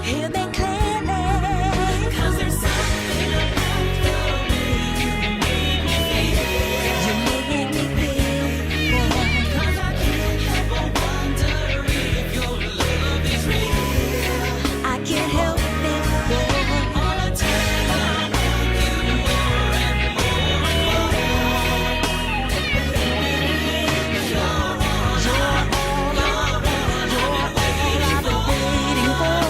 hear me clearly. 'Cause there's something about the way you make me feel. You make me feel, boy. 'Cause I can't help but wonder if your love is real. I can't help it, boy. All the time I want you more and more and more. You're all I've been waiting for.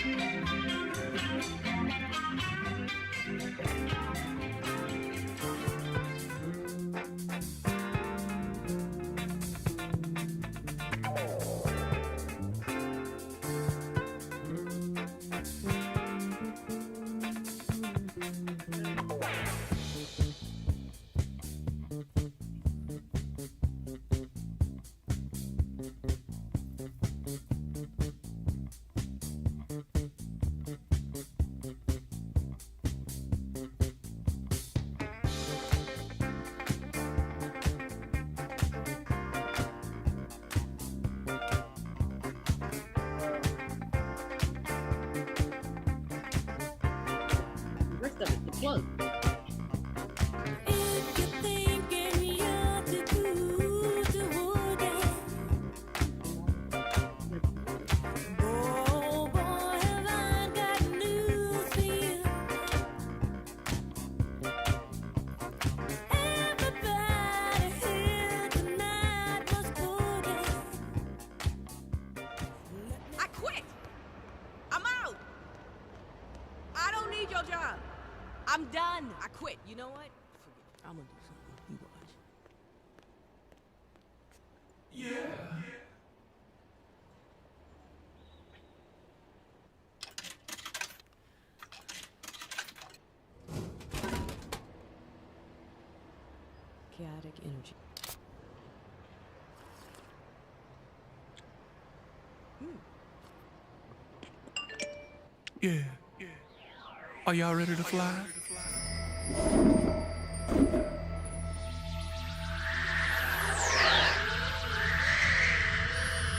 The rest of it, the plug. I quit. I'm out. I don't need your job. I'm done. I quit. You know what? Forget it. I'm gonna do something. You watch. Chaotic energy. Yeah. Are y'all ready to fly?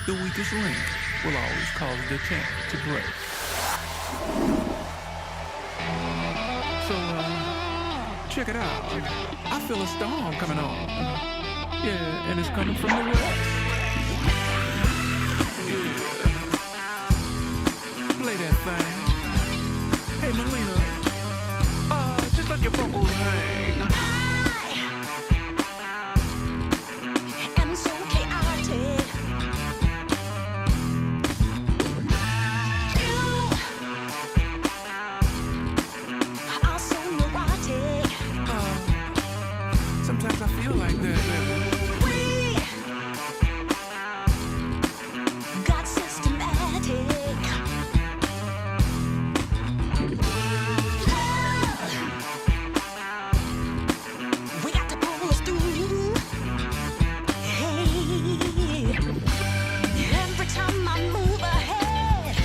The weakest link will always cause the chain to break. So, check it out. I feel a storm coming on. Yeah, and it's coming from the west. Yeah. Play that thing. Hey, Malina, just let your vocals hang. I am so chaotic. You are so neurotic. Sometimes I feel like that, baby. We got systematic. We got to pull us through. Hey, every time I move ahead,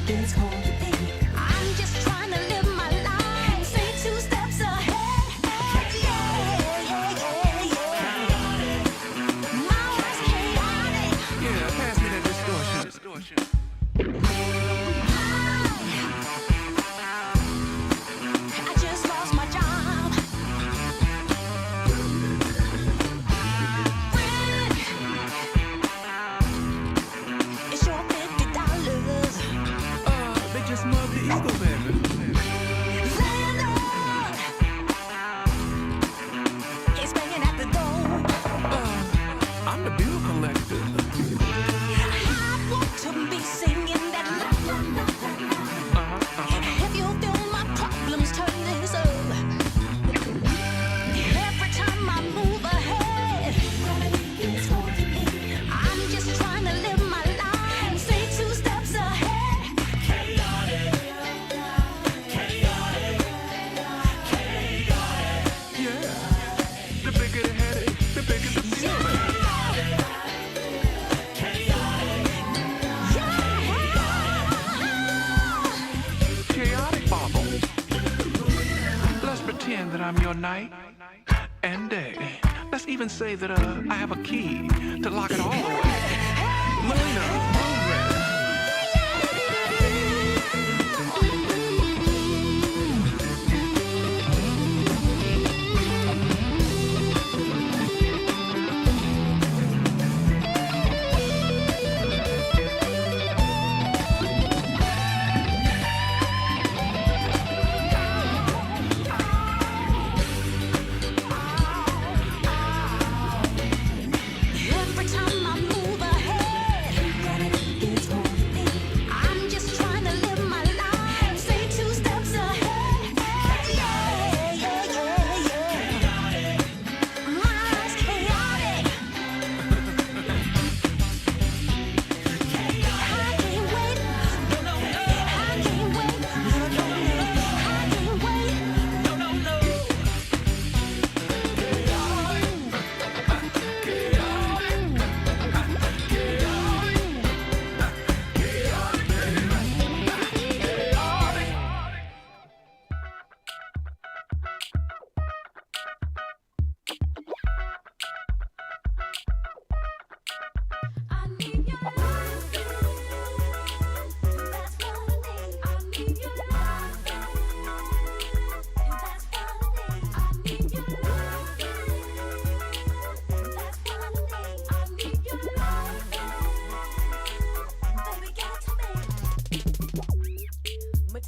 it's hard to be. I'm just trying to live my life. Say 2 steps ahead. My life's chaotic. Yeah, pass me that distortion. I just lost my job. Rent, it's your $50. They just love the ego, baby. Landlord, he's banging at the door. I'm the bill collector. I want to be singing that la la la la la. If you feel my problems, turn this up. Every time I move ahead, it's hard to be. I'm just trying to live my life. Say 2 steps ahead. Chaotic, chaotic, chaotic. Yeah. The bigger the headache, the bigger the deal, baby. Chaotic bobble. Let's pretend that I'm your night and day. Let's even say that I have a key to lock it all away. Malina, move it. Every time I move ahead,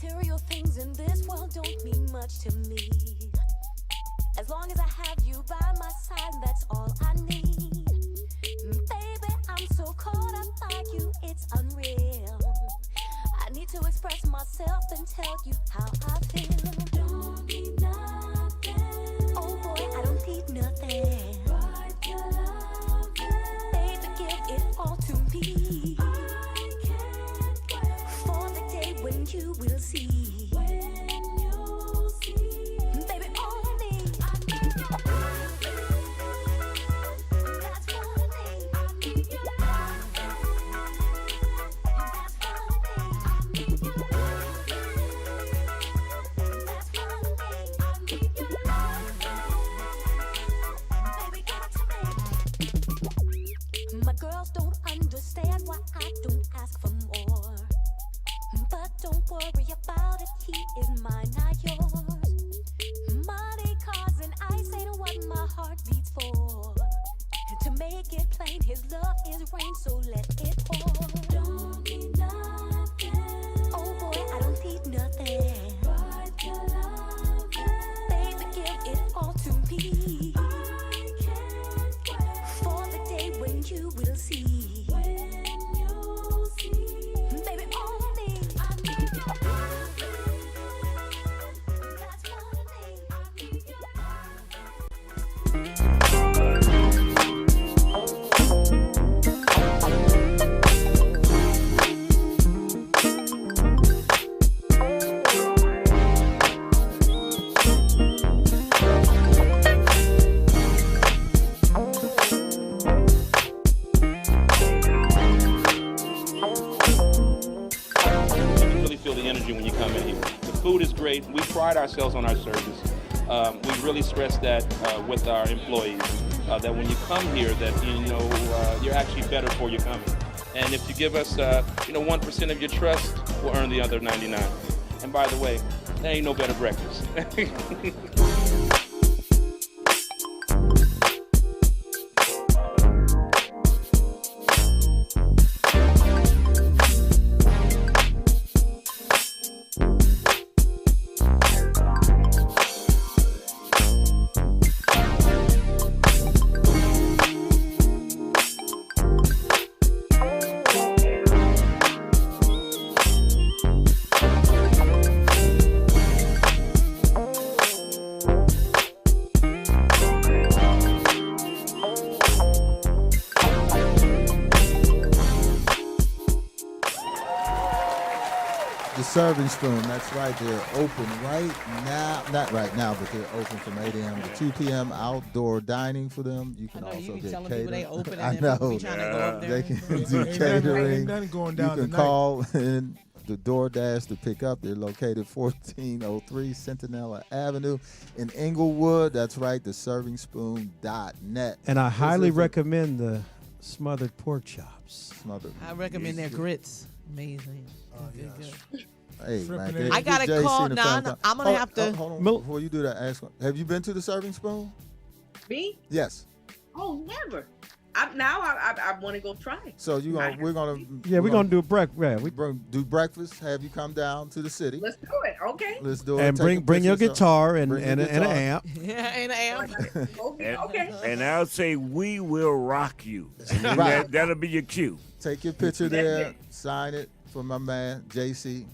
Material things in this world don't mean much to me. As long as I have you by my side, that's all I need. Baby, I'm so caught up by you, it's unreal. I need to express myself and tell you how I feel. Don't need nothing. Oh boy, I don't need nothing. But your love, baby, give it all to me. I can't wait for the day when you will see. When you'll see, baby, only I need your love. That's what I need. I need your love. That's what I need. I need your love. That's what I need. I need your love. Baby, give it to me. My girls don't understand why I don't ask for more. But don't worry about it, he is mine, not yours. Money, cars, and ice ain't what my heart beats for. To make it plain, his love is rain, so let it pour. Don't need nothing. Oh boy, I don't need nothing. But your love, baby, give it all to me. I can't wait for the day when you will see. When you'll see, baby, only I need your love. That's what I need. I need your You really feel the energy when you come in here. The food is great. We pride ourselves on our service. We really stress that with our employees, that when you come here, that you're actually better for your coming. And if you give us 1% of your trust, we'll earn the other 99. And by the way, there ain't no better breakfast. The Serving Spoon, that's right. They're open right now. Not right now, but they're open from 8 a.m. to 2 p.m. Outdoor dining for them. You can I know, also you be get telling catering. people they open and I then people know. be trying to go up there. They can do Ain't catering. nothing going You down can tonight. call in the DoorDash to pick up. They're located 1403 Centinela Avenue in Inglewood. That's right, theservingspoon.net. And I highly This is a- recommend the smothered pork chops. Smothered. I recommend their grits. Amazing. Good, good. Hey, Shrimp man, and get- eggs. I gotta get JC call- and the nah, family nah, time. I'm gonna have to- Hold on, Mil- before you do that, ask one. Have you been to the Serving Spoon? Me? Yes. Oh, never. I want to go try it. So we're gonna Yeah, we're gonna do a breakfast. Yeah, we do breakfast. Have you come down to the city? Let's do it. Okay. Let's do it. and Take bring a your picture, so- guitar and bring your an guitar. amp. Yeah, and I am. Okay. And I'll say, we will rock you. And then Right. that'll be your cue. Take your picture there, sign it for my man JC.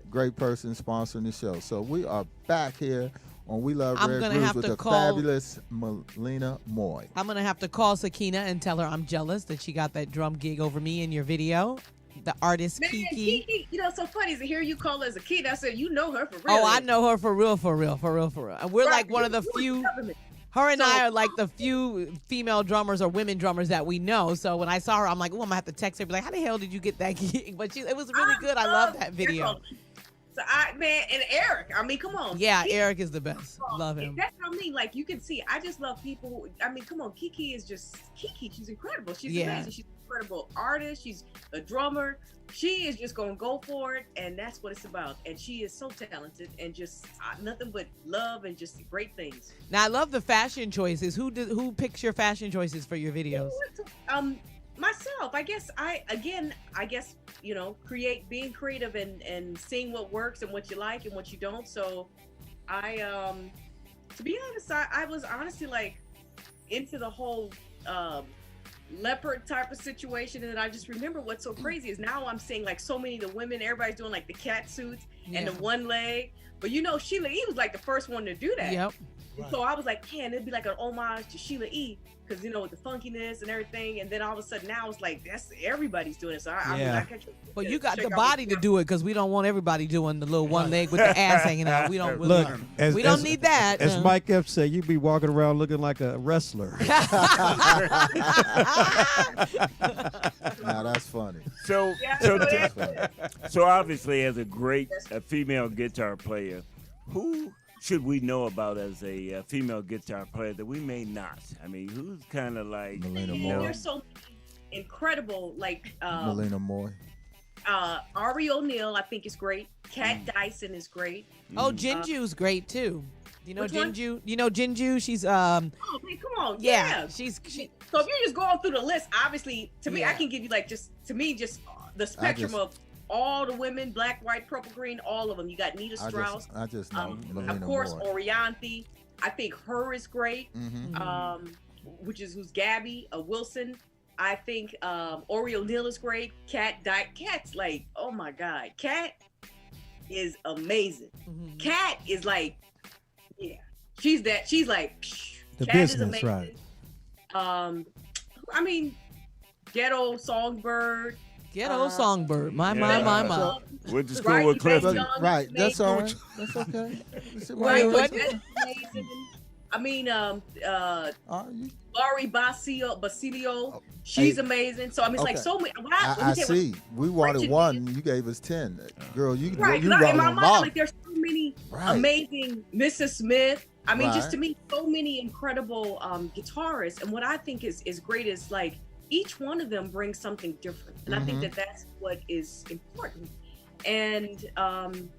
Great person sponsoring the show. So we are back here on We Love I'm Red gonna Grooves have with to the call- fabulous Malina Moye. I'm gonna have to call Sakina and tell her I'm jealous that she got that drum gig over me in your video. The artist Man, Kiki. you know, it's so funny to hear you call her as a kid. I said, you know her for real. Oh, I know her for real. And we're like one of the few. Her and I are like the few female drummers or women drummers that we know. So when I saw her, I'm like, oh, I'm gonna have to text her. Be like, how the hell did you get that gig? But it was really good. I love that video. So and Eric. I mean, come on. Yeah, Kiki, Eric is the best. Love him. That's what I mean. Like you can see, I just love people. I mean, come on, Kiki is just Kiki. She's incredible. She's amazing. She's an incredible artist. She's a drummer. She is just gonna go for it, and that's what it's about. And she is so talented, and just nothing but love and just great things. Now I love the fashion choices. Who picks your fashion choices for your videos? Myself, I guess being creative and seeing what works and what you like and what you don't. So to be honest, I was honestly like into the whole leopard type of situation, and then I just remember what's so crazy is now I'm seeing like so many of the women, everybody's doing like the cat suits and the one leg, but Sheila E was like the first one to do that. Yep. Right. So I was like, man, it'd be like an homage to Sheila E. Because with the funkiness and everything, and then all of a sudden now it's like that's everybody's doing it. So I Well, you got the body to do it because we don't want everybody doing the little one leg with the ass hanging out. We don't. Look, we don't need that. As Mike F said, you be walking around looking like a wrestler. Now that's funny. So obviously, as a great female guitar player, who should we know about as a female guitar player that we may not? I mean, who's kind of like Malina Moye? There's so many incredible, like Malina Moye. Ari O'Neill, I think is great. Kat Dyson is great. Oh, Jinju's great too. You know Which one? Jinju? You know Jinju? She's Oh, man, come on. yeah. So if you're just going through the list, obviously, to me, I can give you like just the spectrum of all the women, black, white, purple, green, all of them. You got Nita Strauss. I just know Malina of course, Moye. Orianthi. I think her is great. Mm-hmm. Who's Gabby Wilson. I think Ori O'Neill is great. Kat's like, oh my God, Kat is amazing. Kat is like, yeah, she's like, The Kat is business, amazing. right? I mean, Ghetto Songbird. Ghetto Songbird. My. Went to school with Clifton. Right, that's all right. That's okay. Right, but that's amazing. I mean, Laurie Basilio, she's amazing. So I mean, it's like so many. I see. We wanted one. You gave us 10. Girl, you right. you In rolling my them mind, off. like there's so many amazing Mrs. Smith. I mean, just to me, so many incredible guitarists. And what I think is great is like each one of them brings something different, and I think that's what is important. And I mean,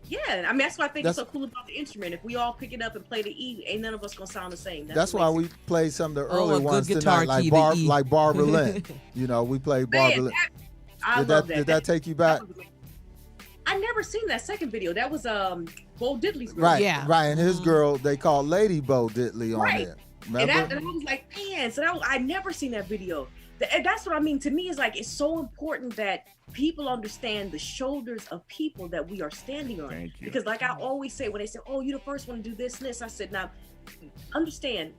that's why I think it's so cool about the instrument. If we all pick it up and play the E, ain't none of us gonna sound the same. That's why we played some of the early a ones good guitar tonight, key, like Barbara Lynn. We played Barbara Lynn. Did that take you back? I never seen that second video. That was Bo Diddley's girl. Right, right. And his girl, they called Lady Bo Diddley on there. Remember? And I was like, man, so I never seen that video. And that's what I mean. To me, is like it's so important that people understand the shoulders of people that we are standing on. Thank you. Because like I always say, when they say, oh, you're the first one to do this and this, I said, now, understand,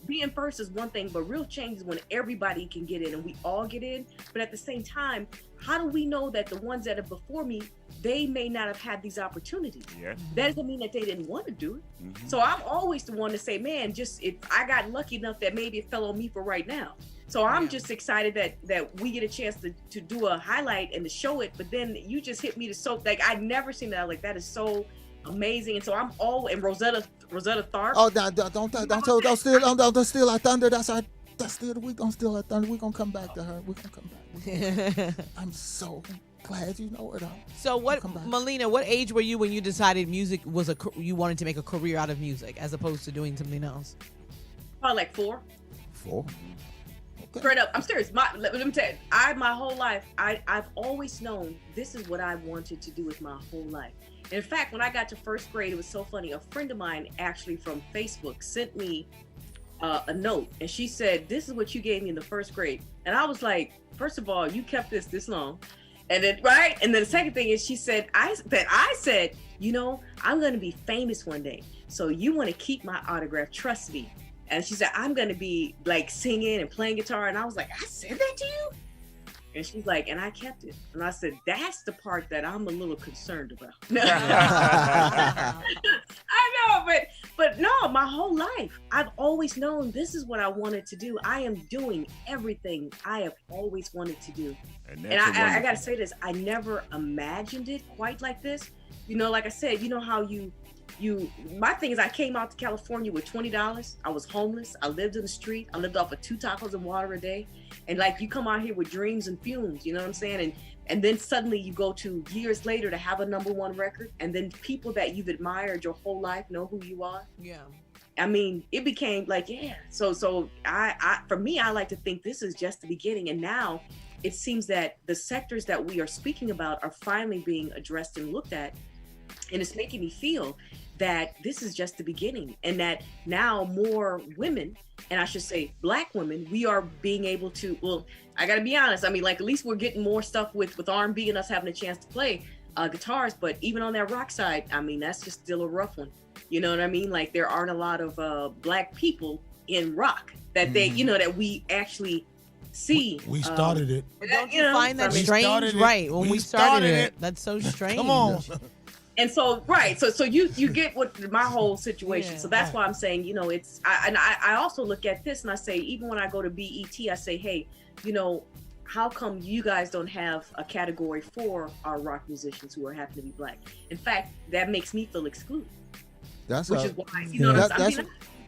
being first is one thing, but real change is when everybody can get in and we all get in. But at the same time, how do we know that the ones that are before me, they may not have had these opportunities? Yeah. That doesn't mean that they didn't want to do it. So I'm always the one to say, man, just if I got lucky enough that maybe it fell on me for right now. So I'm just excited that we get a chance to do a highlight and to show it. But then you just hit me to so like I'd never seen that. Like that is so amazing. And so I'm all and Rosetta Tharpe. Oh, don't steal our thunder. We gonna steal our thunder. We gonna come back to her. We gonna come back. I'm so glad you know it all. So Malina, what age were you when you decided music was you wanted to make a career out of music as opposed to doing something else? Probably like 4. 4. Okay. Straight up, I'm serious. Let me tell you, my whole life, I've always known this is what I wanted to do with my whole life. In fact, when I got to first grade, it was so funny. A friend of mine actually from Facebook sent me a note, and she said, "This is what you gave me in the first grade." And I was like, first of all, you kept this long. And then, right? And then the second thing is she said, I said, I'm going to be famous one day. So you want to keep my autograph. Trust me. And she said, I'm going to be like singing and playing guitar. And I was like, I said that to you? And she's like, and I kept it. And I said, that's the part that I'm a little concerned about. I know, but no, my whole life, I've always known this is what I wanted to do. I am doing everything I have always wanted to do. And I got to say this, I never imagined it quite like this. Like I said, how my thing is I came out to California with $20. I was homeless. I lived in the street. I lived off of 2 tacos and water a day. And like you come out here with dreams and fumes, you know what I'm saying? And then suddenly you go to years later to have a #1 record. And then people that you've admired your whole life know who you are. Yeah. I mean, it became like, yeah. So I for me, I like to think this is just the beginning. And now it seems that the sectors that we are speaking about are finally being addressed and looked at. And it's making me feel that this is just the beginning, and that now more women, and I should say Black women, we are being able to, well, I gotta be honest, I mean, like, at least we're getting more stuff with R&B and us having a chance to play guitars, but even on that rock side, I mean, that's just still a rough one. You know what I mean? Like, there aren't a lot of Black people in rock that they, you know, that we actually see. We started it. Don't you find that strange? Right. When we started it, that's so strange. Come on. And so, right, so you get what my whole situation. Yeah, so that's why I'm saying, you know, it's I also look at this and I say, even when I go to BET, I say, hey, you know, how come you guys don't have a category for our rock musicians who are happen to be Black? In fact, that makes me feel excluded. That's which is why, you know,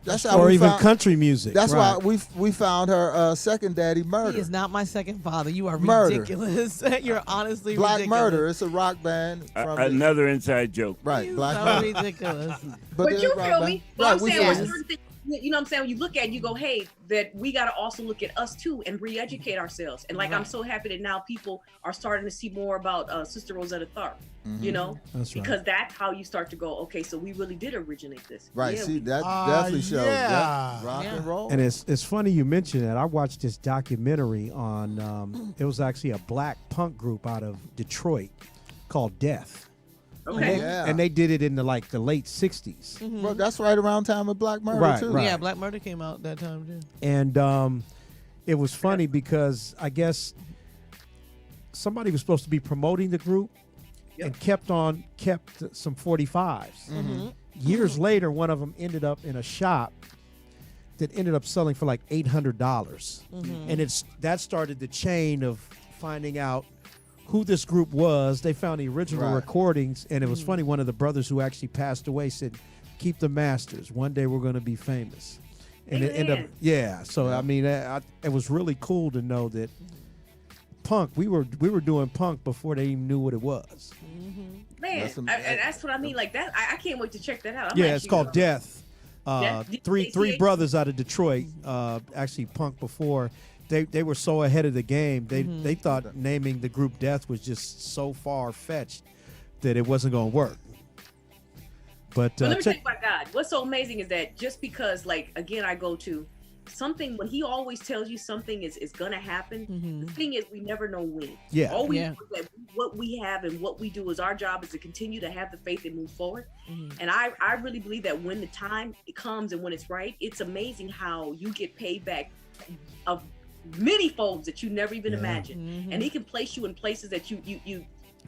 that's how or we even found, country music. That's right. why we found her second daddy Murder. He is not my second father. You are Murder. ridiculous. You're honestly Black ridiculous. Murder. It's a rock band. From Another inside joke. Right. Black So Murder. ridiculous. But you feel me? But Right, I'm we saying, feel like, you. certain things, you know what I'm saying? When you look at it, you go, hey, that we got to also look at us too and re-educate ourselves. And like, I'm so happy that now people are starting to see more about Sister Rosetta Tharpe, you know? That's right. Because that's how you start to go, okay, so we really did originate this. Right. Yeah, See, we- that definitely shows yeah. that rock and roll. And it's funny you mentioned that. I watched this documentary on. It was actually a Black punk group out of Detroit called Death. Okay. And they did it in the late '60s. Well, that's right around time of Black Murder Right, too. right. Yeah, Black Murder came out that time too. And it was funny because I guess somebody was supposed to be promoting the group and kept some 45s. Years later, one of them ended up in a shop that ended up selling for like $800. And that started the chain of finding out who this group was. They found the original recordings, and it was funny. One of the brothers who actually passed away said, "Keep the masters. One day we're going to be famous." And it ended up, So I mean, it was really cool to know that punk. We were doing punk before they even knew what it was. Man, that's what I mean. Like that, I can't wait to check that out. It's called Death. Three DATH? brothers out of Detroit, actually punk before. They were so ahead of the game. They thought naming the group Death was just so far fetched that it wasn't going to work. But let me tell you about God. What's so amazing is that just because, like, again, I go to something when He always tells you something is going to happen. The thing is, we never know when. Yeah. All we know is that what we have and what we do is our job is to continue to have the faith and move forward. And I really believe that when the time comes and when it's right, it's amazing how you get paid back of many folds that you never even imagined. And He can place you in places that you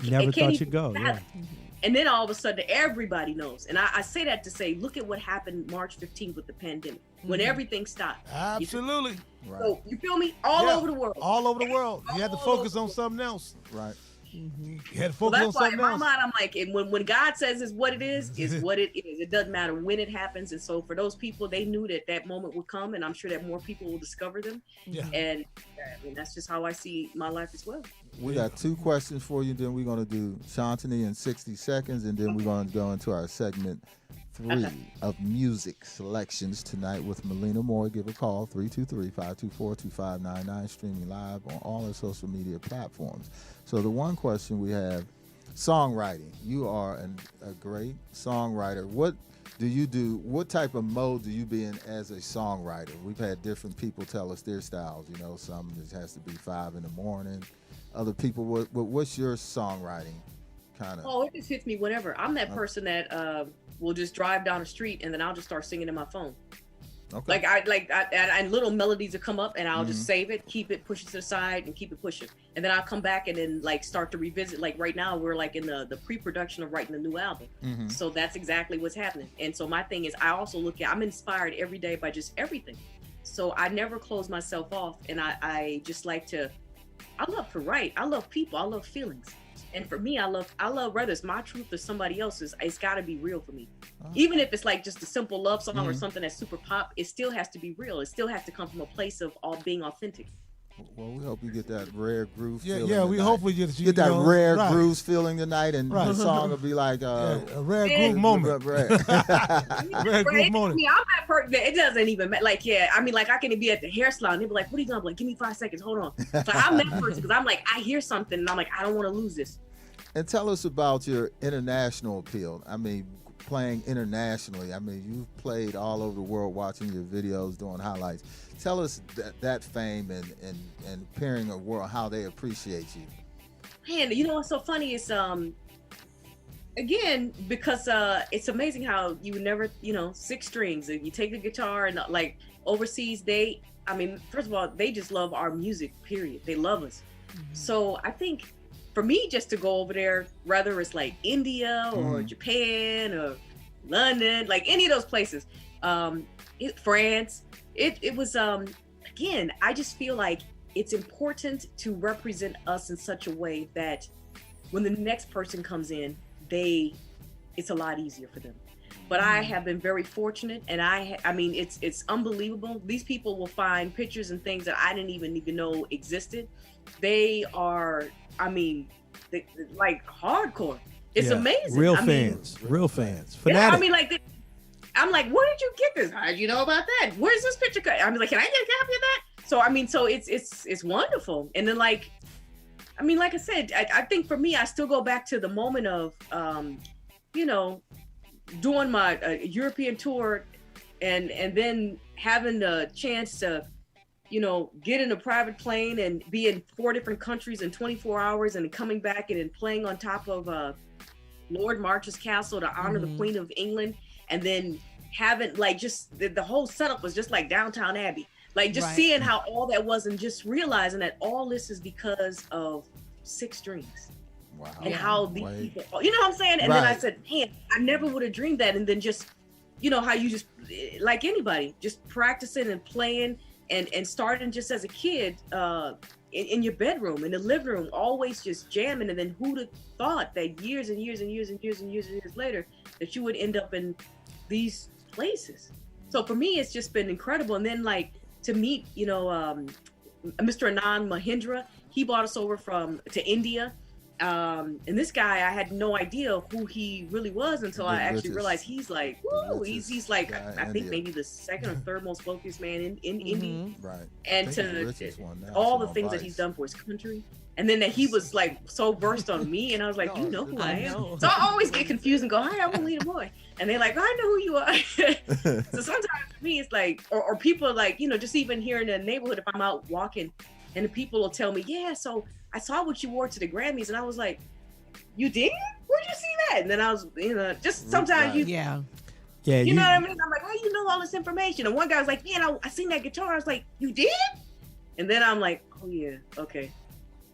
never can't thought you'd go. fathom. Yeah. And then all of a sudden, everybody knows. And I say that to say, look at what happened March 15th with the pandemic, when everything stopped. Absolutely. So you feel me? All over the world. All over the world. You had to focus on something else. Right. You had to Well, focus on that's why in something my else. mind, I'm like, and when God says it's what it is what it is. It doesn't matter when it happens. And so for those people, they knew that moment would come, and I'm sure that more people will discover them. Yeah. And I mean, that's just how I see my life as well. We got two questions for you. Then we're going to do Shantini in 60 seconds, and then we're going to go into our segment 3 of music selections tonight with Malina Moye. Give a call, 323-524-2599, streaming live on all our social media platforms. So the one question we have, songwriting. You are a great songwriter. What do you do? What type of mode do you be in as a songwriter? We've had different people tell us their styles. You know, some it has to be 5 in the morning. Other people, what's your songwriting kind of? Oh, it just hits me whenever. I'm that person that will just drive down the street and then I'll just start singing in my phone. Okay. And little melodies will come up and I'll just save it, keep it, push it to the side, and keep it pushing. And then I'll come back and then like start to revisit. Like right now, we're like in the pre-production of writing a new album. So that's exactly what's happening. And so my thing is, I also I'm inspired every day by just everything. So I never close myself off, and I just like to. I love to write. I love people. I love feelings. And for me, I love whether it's my truth or somebody else's, it's got to be real for me. Even if it's like just a simple love song or something that's super pop, it still has to be real. It still has to come from a place of all being authentic. Well, we hope you get that rare groove feeling. Yeah, we tonight. hopefully get that rare right. groove feeling tonight, and Right. the song will be like a rare groove moment. Rare. Rare groove I moment. mean, I'm that person that it doesn't even matter. Like, yeah, I mean, like I can be at the hair salon. They'll be like, "What are you doing?" I'm like, "Give me 5 seconds. Hold on." So I'm that person because I'm like, I hear something and I'm like, I don't want to lose this. And tell us about your international appeal. I mean, playing internationally. I mean, you've played all over the world, watching your videos, doing highlights. Tell us that fame and appearing in the world, how they appreciate you. Man, you know what's so funny is again, because it's amazing how you never, 6 strings. You take the guitar and like overseas, first of all, they just love our music, period. They love us. So I think for me, just to go over there, whether it's like India or Japan or London, like any of those places, France, it was, again, I just feel like it's important to represent us in such a way that when the next person comes in, it's a lot easier for them. But I have been very fortunate, and I mean, it's unbelievable. These people will find pictures and things that I didn't even know existed. They are, like hardcore. It's amazing. Real fans. Fanatics. Yeah, I mean, like, I'm like, where did you get this? How did you know about that? Where's this picture? I'm like, can I get a copy of that? So, I mean, so it's wonderful. And then, like, I mean, like I said, I think for me, I still go back to the moment of, doing my European tour and then having the chance to, get in a private plane and be in 4 different countries in 24 hours and coming back and then playing on top of Lord March's castle to honor the Queen of England. And then having like just the whole setup was just like Downtown Abbey. Like just seeing how all that was and just realizing that all this is because of 6 strings. Wow. And how these people, you know what I'm saying? And then I said, man, I never would have dreamed that. And then just, how you just, like anybody, just practicing and playing and starting just as a kid in your bedroom, in the living room, always just jamming. And then who'd have thought that years and years and years and years and years and years later that you would end up in these places. So for me, it's just been incredible. And then like to meet, Mr. Anand Mahindra, he brought us over to India. And this guy, I had no idea who he really was until I actually realized he's like, woo, he's like, I think maybe the 2nd or 3rd most wealthiest man in India. Right. And to all the things that he's done for his country. And then that he was like so versed on me, and I was like, you know who I am. So I always get confused and go, hi, I'm Malina Moye. And they're like, I know who you are. So sometimes for me, it's like, or people are like, just even here in the neighborhood, if I'm out walking and the people will tell me, yeah, so I saw what you wore to the Grammys. And I was like, you did? Where'd you see that? And then I was, just sometimes Yeah, you know what I mean? I'm like, how you know all this information? And one guy was like, man, I seen that guitar. I was like, you did? And then I'm like, oh yeah, okay.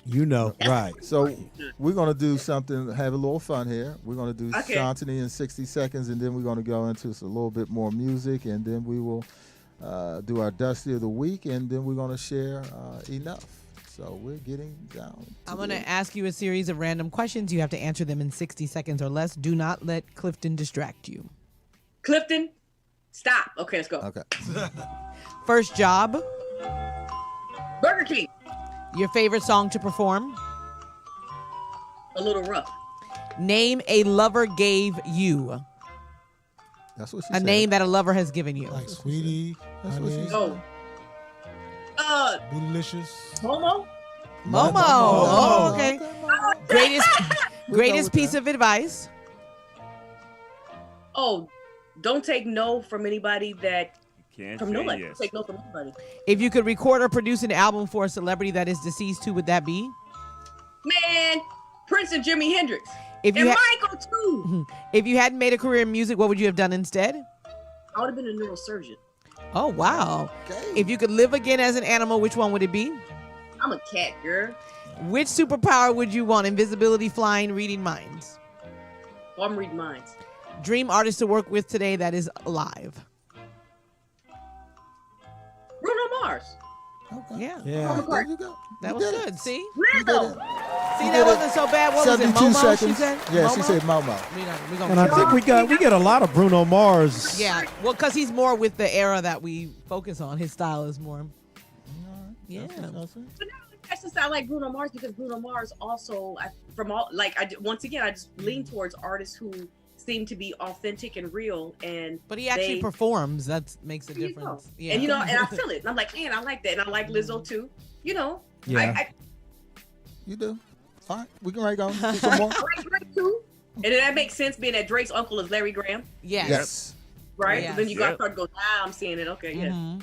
Right. So we're going to do something, have a little fun here. We're going to do Shantini in 60 seconds, and then we're going to go into a little bit more music, and then we will do our Dusty of the Week, and then we're going to share Enough. So we're getting down. I'm going to ask you a series of random questions. You have to answer them in 60 seconds or less. Do not let Clifton distract you. Clifton, stop. Okay, let's go. Okay. First job. Burger King. Your favorite song to perform. A Little Rough. Name a lover gave you. That's what she said. A name that a lover has given you. Like Sweetie. That's what she said. Oh. Bootylicious. Momo. Oh, okay. Greatest piece of advice. Oh, don't take no from anybody that. Can't from say nobody. yes. Take no from anybody. If you could record or produce an album for a celebrity that is deceased, who would that be? Man, Prince and Jimi Hendrix. And Michael too. If you hadn't made a career in music, what would you have done instead? I would have been a neurosurgeon. Oh, wow. Okay. If you could live again as an animal, which one would it be? I'm a cat, girl. Which superpower would you want? Invisibility, flying, reading minds? Oh, I'm reading minds. Dream artist to work with today that is alive? Bruno Mars. Okay. Yeah. There you go. That was good. See? Lizzo. See, that wasn't so bad. What was it? 72 Momo, seconds. she said? Yeah, Momo? she said Momo. We gonna And I think we get a lot of Bruno Mars. Yeah, well, because he's more with the era that we focus on. His style is more. Yeah. That's what I'm saying. But no, that's just I like Bruno Mars because Bruno Mars also once again I just lean towards artists who seem to be authentic and real, and But he actually performs. That makes a There you difference. go. Yeah. And and I feel it. And I'm like, man, I like that, and I like Lizzo too. Yeah. You do. All right, we can write on some more. I like Drake too, and then that makes sense being that Drake's uncle is Larry Graham. Yes. Right. Yes. So then you got to start going. I'm seeing it. Okay. Yeah. Mhm.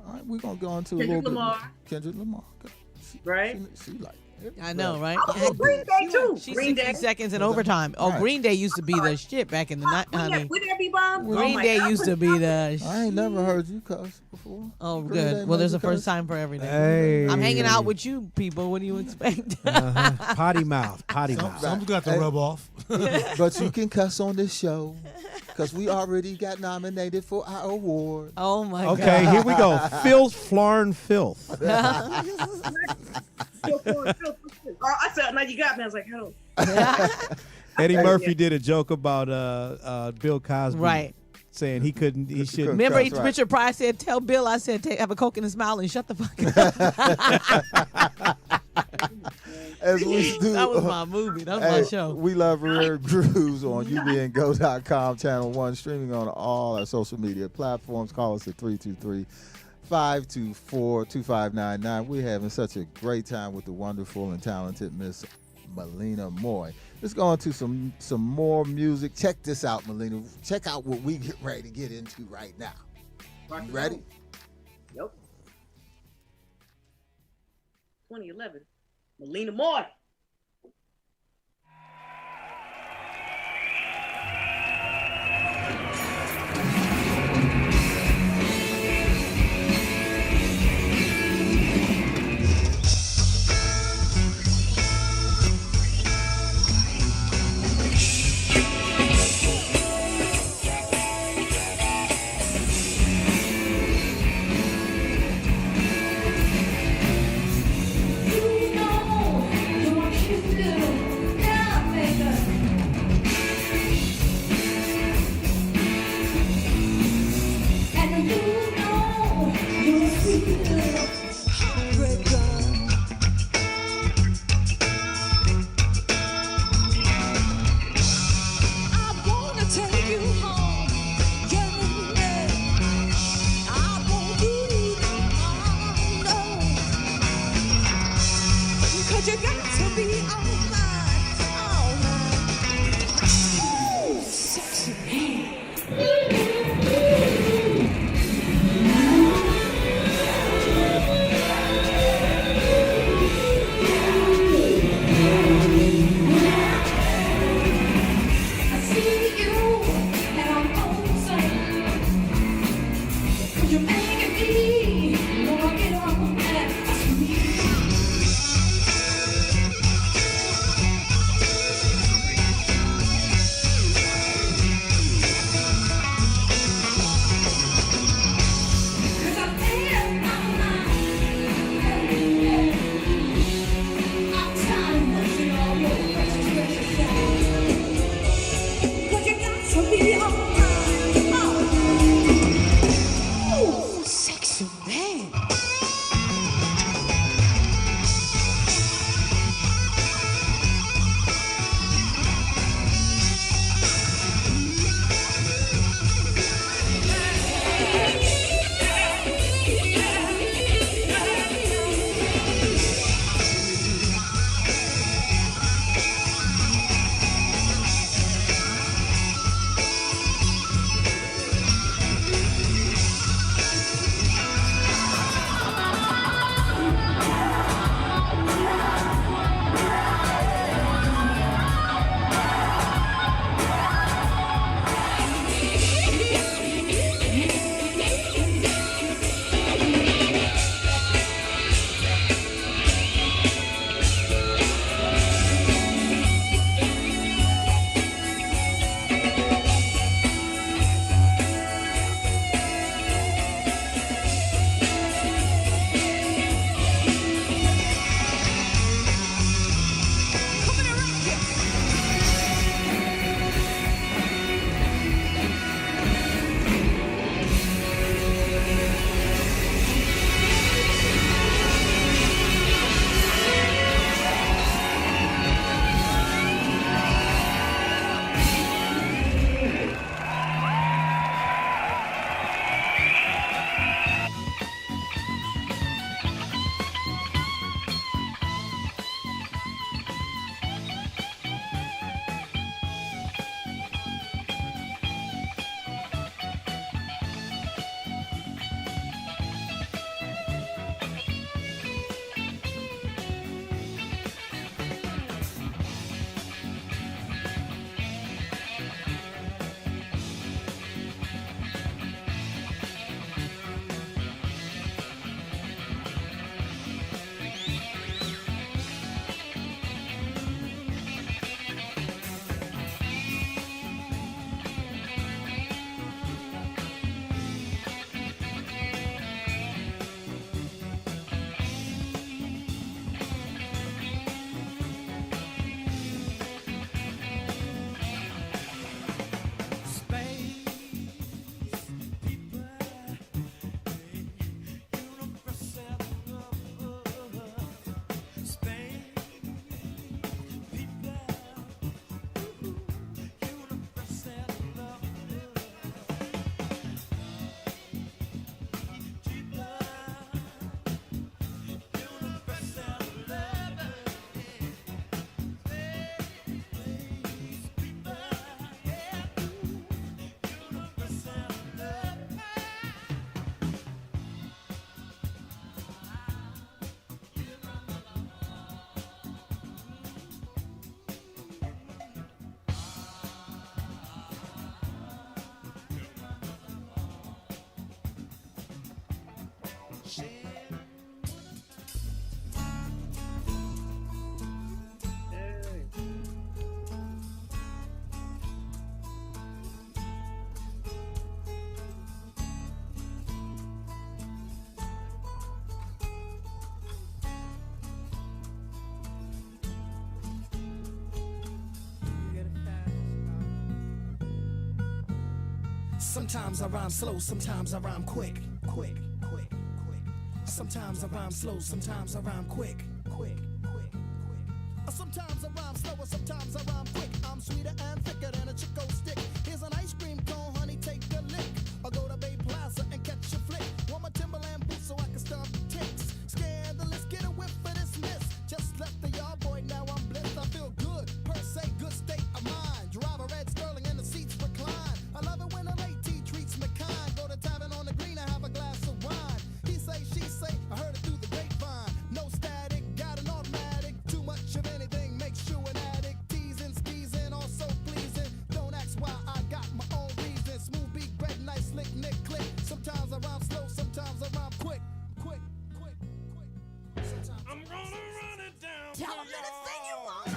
All right, we're gonna go on to a Kendrick little Lamar. bit. Kendrick Lamar. Right. She like. I know, right? I like Green Day too. She's Green 60 Day. seconds in overtime. Oh, Right. Green Day used to be the shit back in the night, honey. Would that be bomb? Green Day used to be the I ain't never heard you cuss before. Oh, Green Day good. Well, there's a made you first cuss? time for everything. Hey. I'm hanging out with you people. What do you expect? Potty mouth. Potty mouth. Someone's got to rub off. But you can cuss on this show because we already got nominated for our award. Oh my God. Okay, here we go. Filth, Flarn, Filth. Oh, I said, now you got me. I was like, oh. Eddie Murphy did a joke about Bill Cosby, Right. saying he shouldn't. Remember, That's right. Richard Pryor said, "Tell Bill I said have a Coke and a smile and shut the fuck up." As we do. That was my movie. That was my show. We love Rare Grooves on ubngo.com, channel 1, streaming on all our social media platforms. Call us at 323-524-2599. We're having such a great time with the wonderful and talented Miss Malina Moye. Let's go on to some more music. Check this out, Malina. Check out what we get ready to get into right now. You ready? Yep. 2011. Malina Moye. You got to be all mine, all mine. Ooh, sexy man. I see you and I'm concerned. You're making me wanna get on and Sometimes I rhyme slow, sometimes I rhyme quick. Sometimes I rhyme slow, sometimes I rhyme quick. Sometimes I rhyme slower, sometimes I rhyme quick. I'm sweeter and thicker than a Chico stick. Here's an ice cream cone, honey, take a lick. Or go to Bay Plaza and catch a flick. Want my Timberland boots so I can stop the ticks. Scandalous, get a whiff for this miss. Just left the yard, boy, now I'm blessed. I feel good, per se, good state of mind. Drive a red Sterling and the seats recline. I love it when a late tea treats me kind. Go to tavern on the green and have a glass of wine. He say, she say, I heard it through the grapevine. No static, got an automatic. Too much of anything makes you an addict. Teasing, skeezing, also pleasing. Don't ask why, I got my own reason. Smooth beat, bread, nice, slick, nick, click. Sometimes I rhyme slow, sometimes I rhyme quick. I'm gonna run it down. Tell 'em anything you want.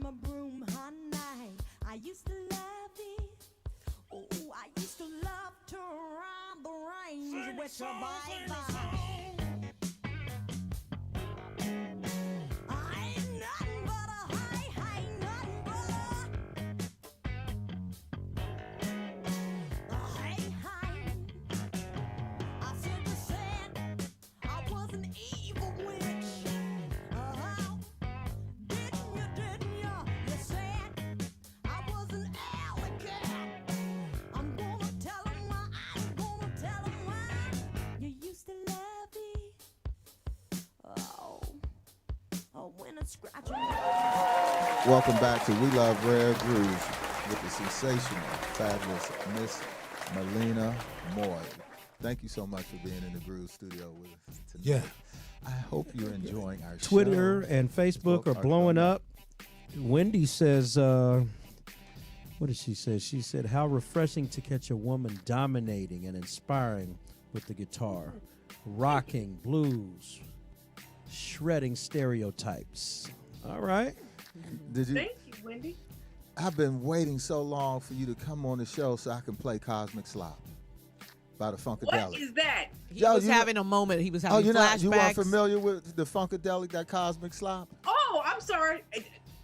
My broom, honey, I used to love it. Oh, I used to love to ride the range with your baby. I ain't nothing but a hey, nothing but a hey. I said you said I was an evil witch. Welcome back to We Love Rare Grooves with the sensational, fabulous Miss Malina Moye. Thank you so much for being in the Groove Studio with us tonight. Yeah. I hope you're enjoying our Twitter show. and Facebook are blowing up. Wendy says, what did she say? She said, how refreshing to catch a woman dominating and inspiring with the guitar, rocking blues, shredding stereotypes. All right. Did you? Thank you, Wendy. I've been waiting so long for you to come on the show so I can play Cosmic Slop by the Funkadelic. What is that? He was having a moment. He was having flashbacks. You weren't familiar with the Funkadelic, that Cosmic Slop? Oh, I'm sorry.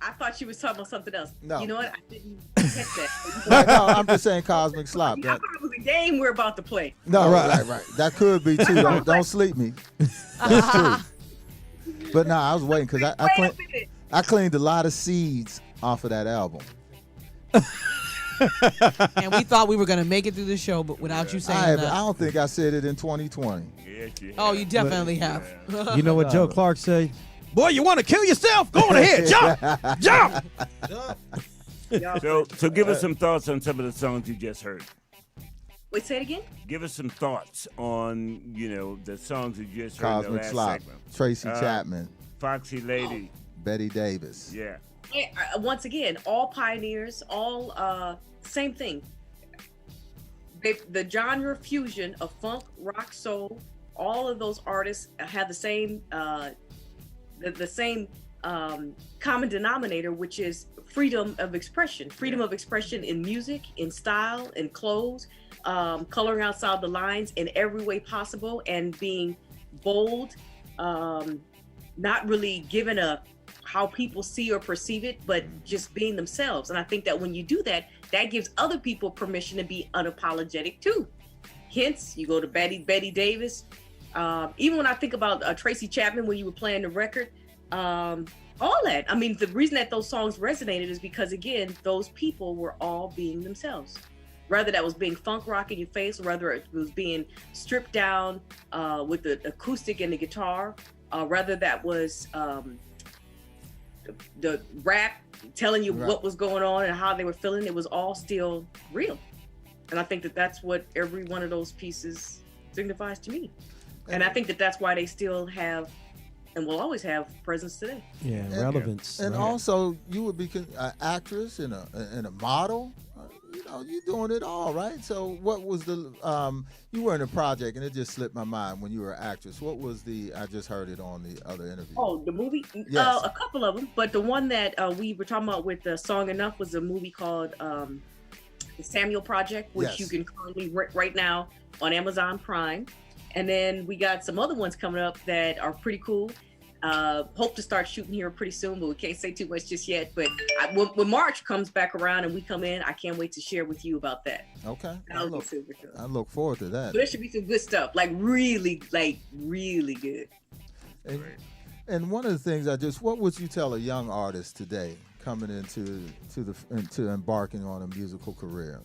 I thought you was talking about something else. No. You know what? I didn't catch that. No, I'm just saying Cosmic Slop. I thought it was a game we're about to play. No, right. That could be too. Don't sleep me. That's true. But no, I was waiting because I cleaned a lot of seeds off of that album. And we thought we were going to make it through the show, but without you saying that. I don't think I said it in 2020. Oh, you definitely have. You know what Joe Clark say? Boy, you want to kill yourself? Go on ahead, jump, jump. So give us some thoughts on some of the songs you just heard. Wait, say it again? Give us some thoughts on, the songs you just heard in the Cosmic last Slop, segment. Tracy Chapman, Foxy Lady, Betty Davis. Yeah. Once again, all pioneers, all same thing. The genre fusion of funk, rock, soul, all of those artists have the same common denominator, which is freedom of expression. Freedom of expression in music, in style, in clothes, coloring outside the lines in every way possible, and being bold, not really giving a how people see or perceive it, but just being themselves. And I think that when you do that, that gives other people permission to be unapologetic too. Hence, you go to Betty Davis. Even when I think about Tracy Chapman, when you were playing the record, all that. I mean, the reason that those songs resonated is because, again, those people were all being themselves. Whether that was being funk rock in your face, or whether it was being stripped down with the acoustic and the guitar, whether that was the rap telling you what was going on and how they were feeling, it was all still real. And I think that that's what every one of those pieces signifies to me. And I think that that's why they still have and will always have presence today. Yeah, relevance. And right. also, you would be an actress and a model. You know, you're doing it all, right? So, what was the? You were in a project, and it just slipped my mind when you were an actress. What was the? I just heard it on the other interview. Oh, the movie? Yes. A couple of them, but the one that we were talking about with the Song Enough was a movie called The Samuel Project, which you can currently rent right now on Amazon Prime. And then we got some other ones coming up that are pretty cool. Hope to start shooting here pretty soon, but we can't say too much just yet. But when March comes back around and we come in, I can't wait to share with you about that. Okay. I look forward to that. But there should be some good stuff, really good. And one of the things what would you tell a young artist today coming into embarking on a musical career?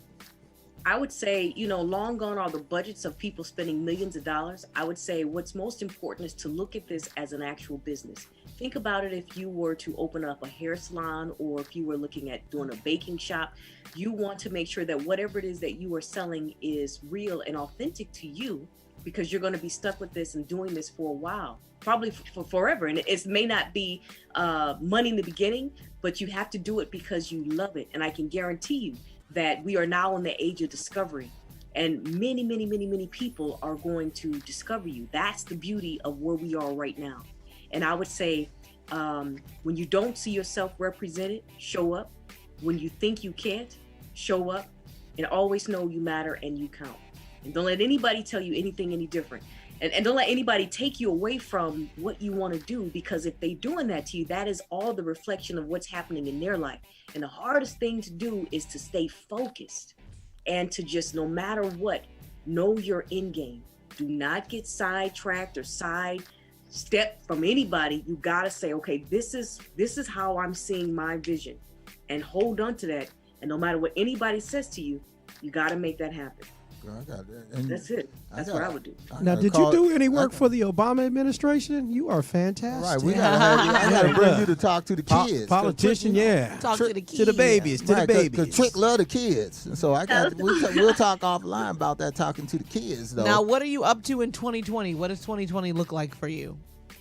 I would say, long gone are the budgets of people spending millions of dollars. I would say what's most important is to look at this as an actual business. Think about it if you were to open up a hair salon or if you were looking at doing a baking shop. You want to make sure that whatever it is that you are selling is real and authentic to you, because you're going to be stuck with this and doing this for a while, probably for forever. And it may not be money in the beginning, but you have to do it because you love it. And I can guarantee you that we are now in the age of discovery, and many, many, many, many people are going to discover you. That's the beauty of where we are right now. And I would say, when you don't see yourself represented, show up. When you think you can't, show up, and always know you matter and you count. And don't let anybody tell you anything any different. And don't let anybody take you away from what you want to do, because if they're doing that to you, that is all the reflection of what's happening in their life. And the hardest thing to do is to stay focused and to just, no matter what, know your end game. Do not get sidetracked or sidestepped from anybody. You got to say, okay, this is how I'm seeing my vision, and hold on to that. And no matter what anybody says to you, you got to make that happen. Girl, I got that. And that's it. That's what I would do. Now, did you do any work for the Obama administration? You are fantastic. Right, we gotta bring you to talk to the kids. Politician, yeah. Talk to the kids. To the babies, to the babies. Cause Trick love the kids, and so we'll talk offline about that, talking to the kids though. Now, what are you up to in 2020? What does 2020 look like for you?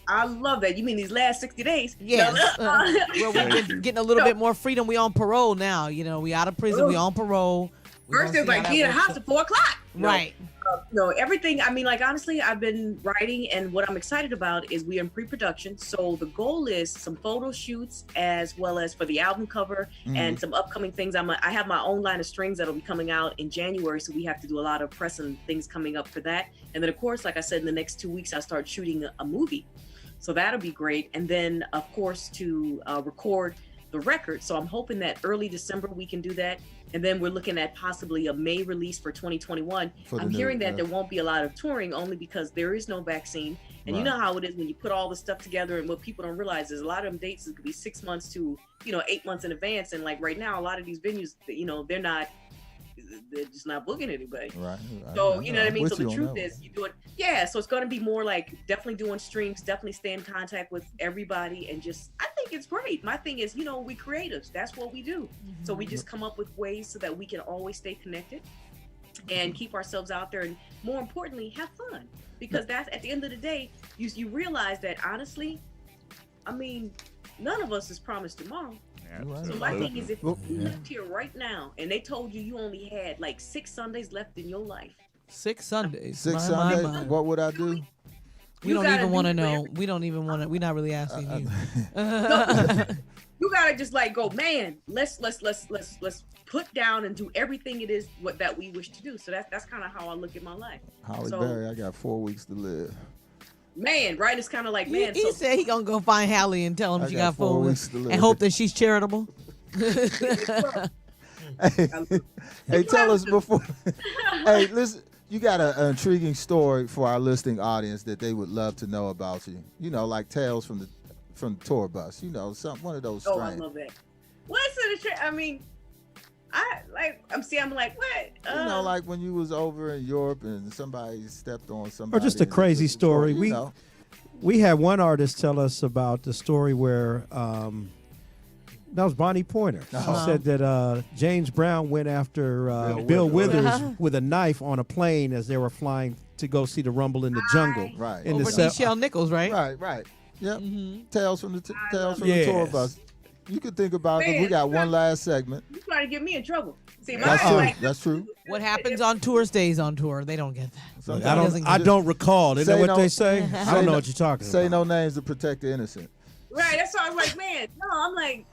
I love that. You mean these last 60 days? Yes. Well, we've been getting a little bit more freedom. We on parole now. We out of prison. We on parole. First, it was like, be in the house at 4 o'clock. Right. Everything. I mean, honestly, I've been writing, and what I'm excited about is we are in pre-production. So the goal is some photo shoots, as well as for the album cover and some upcoming things. I have my own line of strings that'll be coming out in January, so we have to do a lot of press and things coming up for that. And then, of course, like I said, in the next 2 weeks, I start shooting a movie. So that'll be great. And then, of course, to record the record. So I'm hoping that early December we can do that. And then we're looking at possibly a May release for 2021. I'm hearing that there won't be a lot of touring, only because there is no vaccine. And you know how it is when you put all the stuff together, and what people don't realize is a lot of them dates could be 6 months to 8 months in advance. And like right now, a lot of these venues, they're just not booking anybody. Right. So you know what I mean? So the truth is, you do it. Yeah. So it's going to be more like definitely doing streams, definitely stay in contact with everybody, and I think it's great. My thing is, we creatives. That's what we do. So we just come up with ways so that we can always stay connected and keep ourselves out there, and more importantly, have fun. Because that's, at the end of the day, you realize that honestly, I mean, none of us is promised tomorrow. So my thing is, if you left here right now and they told you only had like 6 Sundays left in your life. 6 Sundays. 6 Sundays. What would I do? We don't even want to know. We don't even want to. We're not really asking you. You gotta just go, man. Let's put down and do everything it is that we wish to do. So that's kind of how I look at my life. Holly Berry, I got 4 weeks to live. Man, right? It's kind of like, man. He said he gonna go find Hallie and tell him she got 4 weeks and hope that she's charitable. Hey, tell us before. Hey, listen, you got an intriguing story for our listening audience that they would love to know about you. Like tales from the tour bus. One of those. Oh, I love that. What's the? I mean, I'm like, what? Like when you was over in Europe and somebody stepped on somebody. Or just a crazy story. We had one artist tell us about the story where that was Bonnie Pointer. She said that James Brown went after Bill Withers with a knife on a plane as they were flying to go see the Rumble in the Jungle. Right. Over Nichelle Nichols, right? Right. Yep. Mm-hmm. Tales from the tour bus. You could think about it. We got one last segment. You trying to get me in trouble? See, That's true. That's true. What happens on tour stays on tour. They don't get that. I don't recall. Isn't that what they say? I don't know what you're talking about. Say no names to protect the innocent. Right. That's why I was like, man, no. I'm like,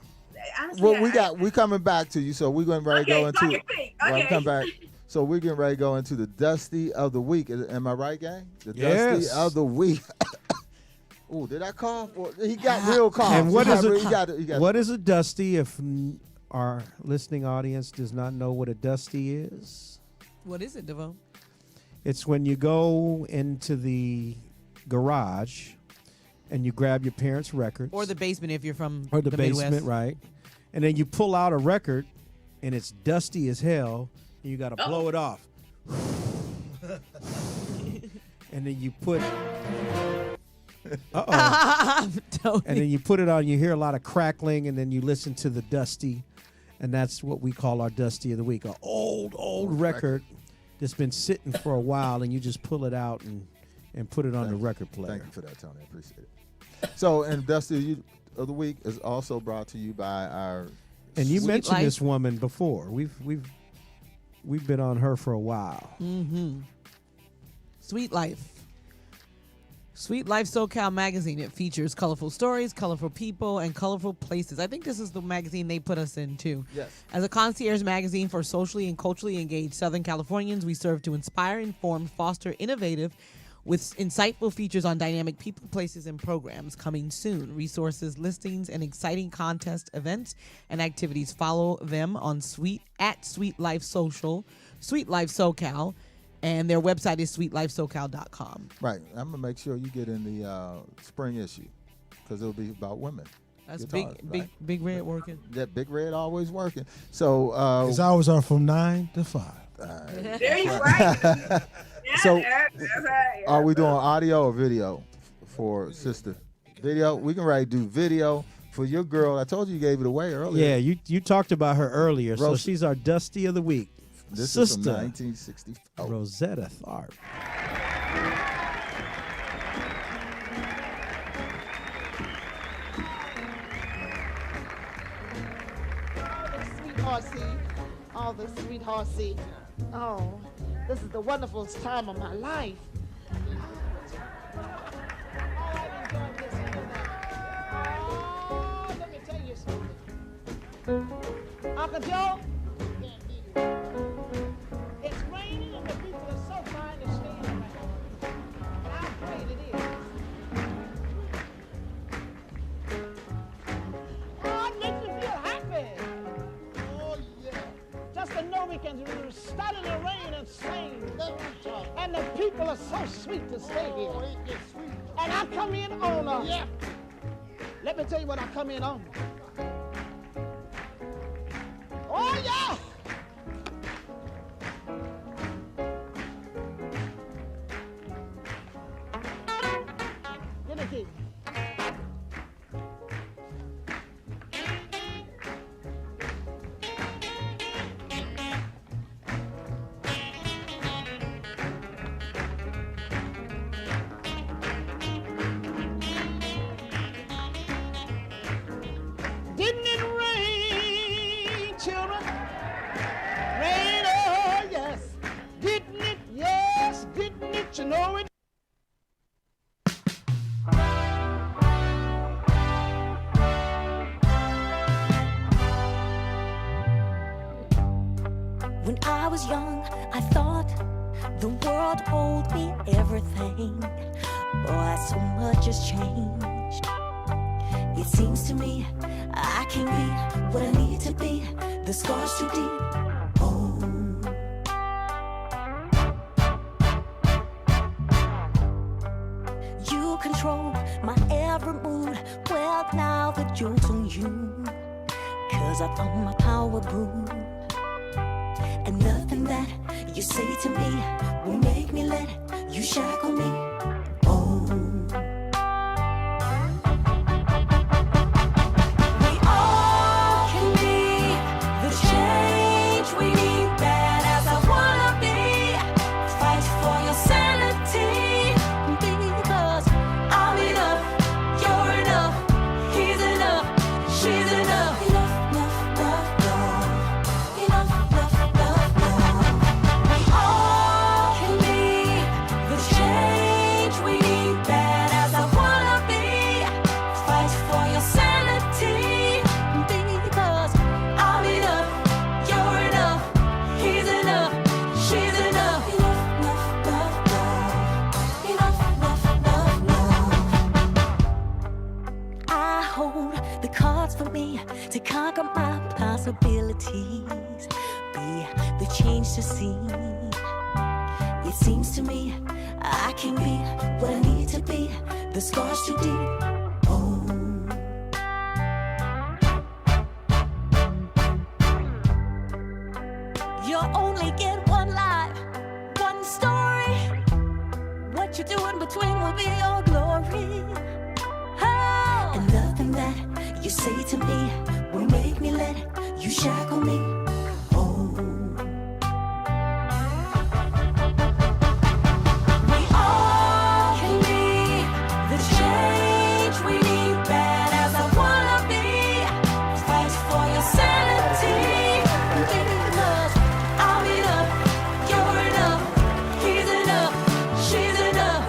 honestly. Well, we coming back to you, so we're going to go into it. Okay. Come back. So we're getting ready to go into the Dusty of the Week. Am I right, gang? The Yes. Dusty of the Week. Oh, did I cough? He got real cough. And what is it? He got What is a Dusty? If our listening audience does not know what a Dusty is, What is it, Devo? it's when you go into the garage and you grab your parents' records. Or the basement if you're from Or the basement, Midwest. right? And then you pull out a record and it's dusty as hell and you got to blow it off. And then you put... And then you put it on, you hear a lot of crackling, and then you listen to the Dusty, and that's what we call our Dusty of the Week. An old record that's been sitting for a while, and you just pull it out and put it on the record player. Thank you for that, Tony. I appreciate it. So, and Dusty of the Week is also brought to you by our... And you Sweet mentioned Life. this woman before. We've been on her for a while. Mm-hmm. Sweet Life. Sweet Life SoCal magazine. It features colorful stories, colorful people, and colorful places. I think this is the magazine they put us in, too. Yes. As a concierge magazine for socially and culturally engaged Southern Californians, we serve to inspire, inform, foster, innovative, with insightful features on dynamic people, places, and programs coming soon. Resources, listings, and exciting contest events and activities. Follow them on Sweet Life Social, Sweet Life SoCal, and their website is sweetlifesocal.com. Right. I'm going to make sure you get in the spring issue because it'll be about women. That's Guitars, big Red working. That Big Red always working. So His hours are from 9 to 5. There you right. So, that's right. are we doing audio or video for sister? Video. We can do video for your girl. I told you gave it away earlier. Yeah, you talked about her earlier, so Rose- she's our Dusty of the Week. This is Sister from 1964. Rosetta Tharpe. All the sweethearts see. Oh, this is the wonderful time of my life. Oh, let me tell you something. Uncle Joe, it's raining and the people are so fine to stand around. And I'm afraid it is. Oh, it makes me feel happy. Oh, yeah. Just to know we can stand in the rain and sing. And the people are so sweet to stay here. And I come in on yeah. Let me tell you what I come in on. Oh, yeah. Give me a key. Didn't it rain, children? Rain, oh yes. Didn't it? Yes, didn't it? You know it. When I was young, I thought the world owed me everything. Boy, so much has changed. It seems to me I can be what I need to be. The scars too deep. Oh. You control my every mood. Well, now the joke's on you. 'Cause I found my power boom. And nothing that you say to me will make me let you shackle me. Oh. We all can be the change we need. Bad as I wanna be. Fight for your sanity. Because I'm enough, you're qualities be the change to see. It seems to me I can be what I need to be. The scars too deep. Oh. You only get one life, one story. What you do in between will be your glory. Oh. And nothing that you say to me will make me let you shackle me. Oh. We all can be the change we need. Bad as I wanna be, fight for your sanity. Because I'm enough, you're enough, he's enough, she's enough.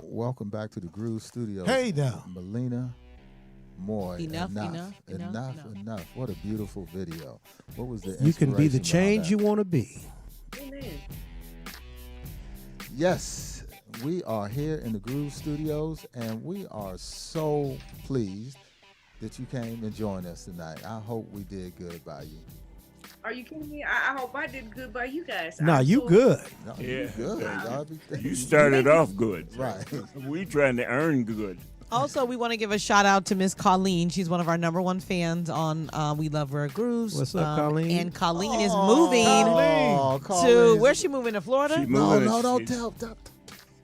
Welcome back to the Groove Studios. Hey now. Malina, Moye. Enough. Enough. What a beautiful video. What was the You can be the inspiration behind change that? you want to be. Amen. Yes, we are here in the Groove Studios, and we are so pleased that you came and joined us tonight. I hope we did good by you. Are you kidding me? I hope I did good by you guys. Nah, I'm you so- good. No, Yeah. you good, Darby. You started off good. Right. We trying to earn good. Also, we want to give a shout out to Miss Colleen. She's one of our #1 fans on We Love Rare Grooves. What's up, Colleen? And Colleen is moving Oh, to Colleen. where's she moving to Florida? She No, moving. don't tell.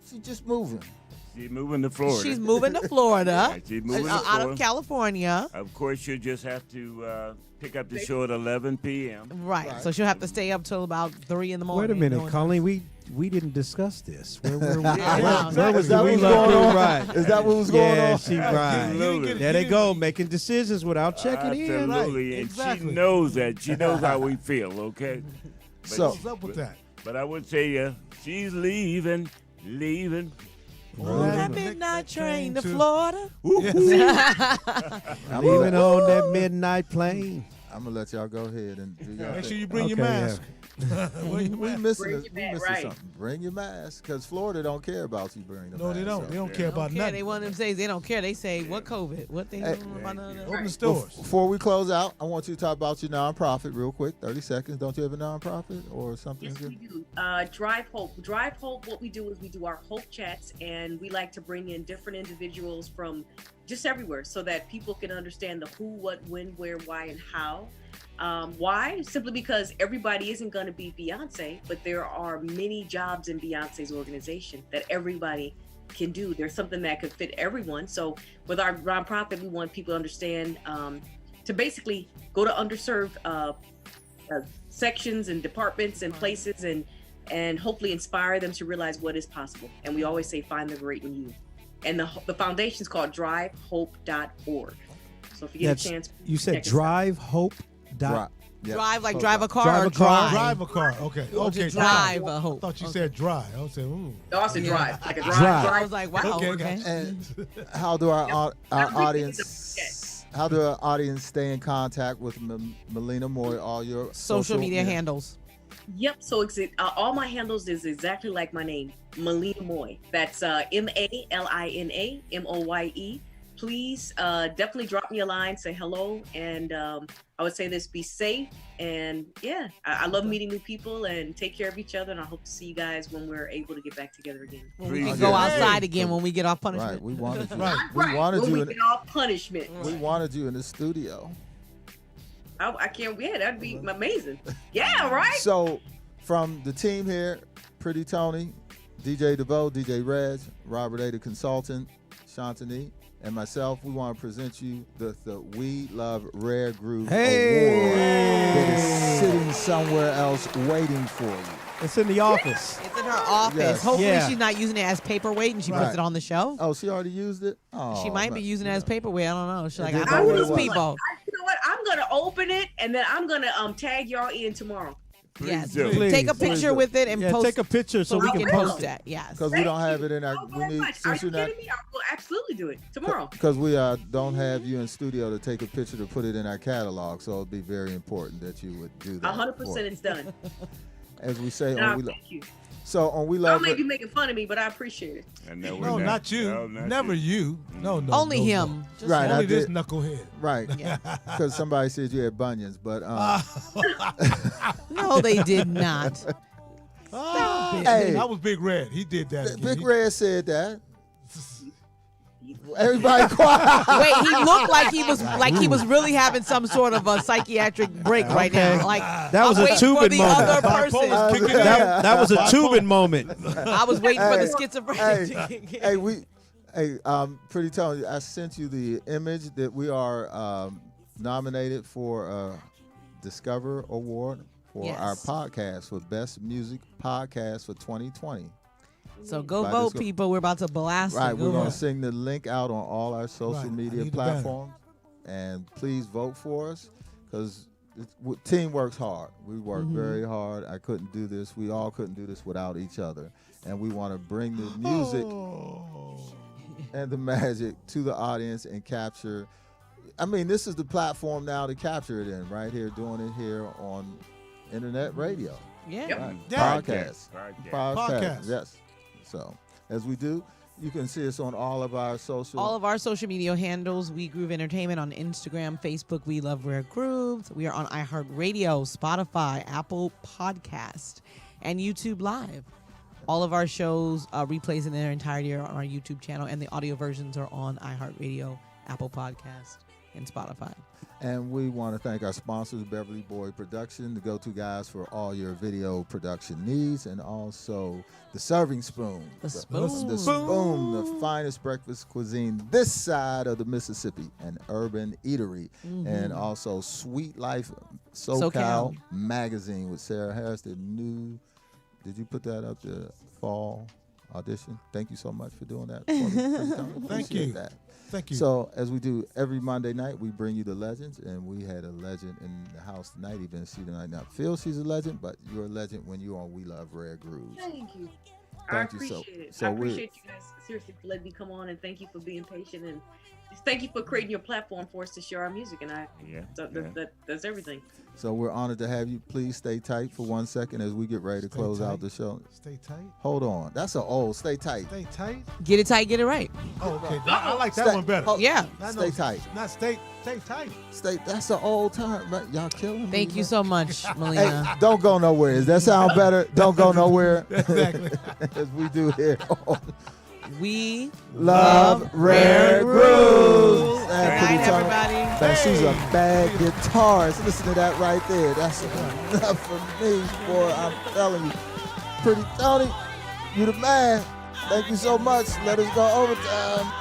She's just moving. She's moving to Florida. She's moving to Florida, Yeah, she's moving to out Florida. of California. Of course, you'll just have to pick up the show at 11 p.m. Right. So she'll have to stay up till about 3 in the morning. Wait a minute, doing- Colleen. We didn't discuss this. Where Yeah. where was Is that the We what's Love going on? Groove right? Is that what was going Yeah, on? she right. Absolutely. There they go, making decisions without checking in. Absolutely. And exactly. she knows that. She knows how we feel, okay? But So- What's up with that? But I would say she's leaving. On that midnight train to Florida. Leaving on that midnight plane. I'm gonna let y'all go ahead and do your Make sure thing. you bring your Okay, mask. We missing Bring it. your We mask, missing right. something. Bring your mask, because Florida don't care about you bringing the No, mask. they don't. so. They don't care about Okay, nothing. they one of them says they don't care. They say what COVID? What they Hey. don't know about none of that? Open the stores. Before we close out, I want you to talk about your nonprofit real quick. 30 seconds. Don't you have a nonprofit or something? Yes, we good? do. Drive Hope. Drive Hope, what we do is we do our Hope Chats, and we like to bring in different individuals from just everywhere so that people can understand the who, what, when, where, why, and how. Why? Simply because everybody isn't going to be Beyonce, but there are many jobs in Beyonce's organization that everybody can do. There's something that could fit everyone. So with our nonprofit, we want people to understand to basically go to underserved sections and departments and places and hopefully inspire them to realize what is possible. And we always say, find the great in you. And the foundation is called drivehope.org. So if you get a chance, You said check us out. drivehope. Yeah. Drive like drive a car Drive or a car. drive? Drive a car. Okay. Okay. Drive a I hope. thought you said dry. I was saying, ooh. No, I said drive. Like a Drive. drive. I was like, wow, Okay, okay. okay. And how do our audience? Yes. How do our audience stay in contact with Malina Moye? All your Social media handles. Yep. So all my handles is exactly like my name, Malina Moye. That's MALINA MOYE. Please definitely drop me a line, say hello, and I would say this: be safe. And yeah, I love meeting new people and take care of each other. And I hope to see you guys when we're able to get back together again. When we Please can do. go outside again when we get off punishment. Right. We wanted you. Right. We wanted when you. we In, get off punishment. we wanted you in the studio. I can't. Yeah, that'd be amazing. Yeah, right. So, from the team here, Pretty Tony, DJ DeVoe, DJ Reg, Robert A. the Consultant, Shantani, and myself, we want to present you the We Love Rare Groove Award that is sitting somewhere else waiting for you. It's in the office. It's in her office. Yes. Hopefully Yeah. she's not using it as paperweight and she Right. puts it on the show. Oh, she already used it? Oh, She might be using it as paperweight. I don't know. She's like, It I did know not who what it these was. people. You know what? I'm gonna open it and then I'm gonna tag y'all in tomorrow. Yes. do. Please, Take a please picture do. with it and Yeah, post take a picture so we can will. post that. Yes. Because we don't have it in our. Thank you We very need much. Are since you you're not. kidding me? I will absolutely do it tomorrow. Because we don't have you in studio to take a picture to put it in our catalog, so it'd be very important that you would do that. 100% it's done. As we say, No, we thank you. So on We Y'all Love may be making fun of me, but I appreciate it. No, not you. No, not Never you. No. Only no, him. No. Just Right, I Only this did. knucklehead. Right. Because somebody said you had bunions, but No, they did not. Hey. That was Big Red. He did that. again. Big Red said that. Everybody quiet. Wait, he looked like he was really having some sort of a psychiatric break right now. Like That was I'm a waiting for Tubin the moment. other person. That was a Tubin moment. I was waiting for the schizophrenic to kick in. Pretty Tony, I sent you the image that we are nominated for a Discover Award for our podcast for Best Music Podcast for 2020. So go vote, people. We're about to blast. Right, we're going to vote. sing the link out on all our social media platforms. And please vote for us because team works hard. We work very hard. I couldn't do this. We all couldn't do this without each other. And we want to bring the music and the magic to the audience and capture. I mean, this is the platform now to capture it in, right here, doing it here on internet radio. Yeah. Right. Yeah. Podcast. Yes. So, as we do, you can see us on all of our social media handles. We Groove Entertainment on Instagram, Facebook. We Love Rare Grooves. We are on iHeartRadio, Spotify, Apple Podcast, and YouTube Live. All of our shows replays in their entirety are on our YouTube channel, and the audio versions are on iHeartRadio, Apple Podcast, and Spotify. And we want to thank our sponsors, Beverly Boy Production, the go-to guys for all your video production needs, and also the Serving Spoon. The Spoon. The Spoon, the finest breakfast cuisine this side of the Mississippi, an urban eatery. And also Sweet Life SoCal magazine with Sarah Harris, the new, did you put that up, the fall audition? Thank you so much for doing that. Thank you. Thank you. So, as we do every Monday night, we bring you the legends, and we had a legend in the house tonight, even if she tonight not feel she's a legend, but you're a legend when you're on We Love Rare Grooves. Thank you. Thank I you. appreciate it. So I appreciate you guys seriously for letting me come on, and thank you for being patient, and just thank you for creating your platform for us to share our music. And that's everything. So we're honored to have you. Please stay tight for 1 second as we get ready to close out the show. Stay tight. Hold on. That's an old. Stay tight. Stay tight. Get it tight, get it right. Oh, okay. I like that one better. Yeah. Stay tight. Not stay tight. That's an old time. Right? Y'all killing me. Thank you so much, Malina. Hey, don't go nowhere. Does that sound better? Don't go nowhere. Exactly. As we do here. We Love Rare Grooves. Good night, everybody. Man, she's a bad guitarist. Listen to that right there. That's enough for me, boy. I'm telling you. Pretty Tony, you the man. Thank you so much. Let us go overtime.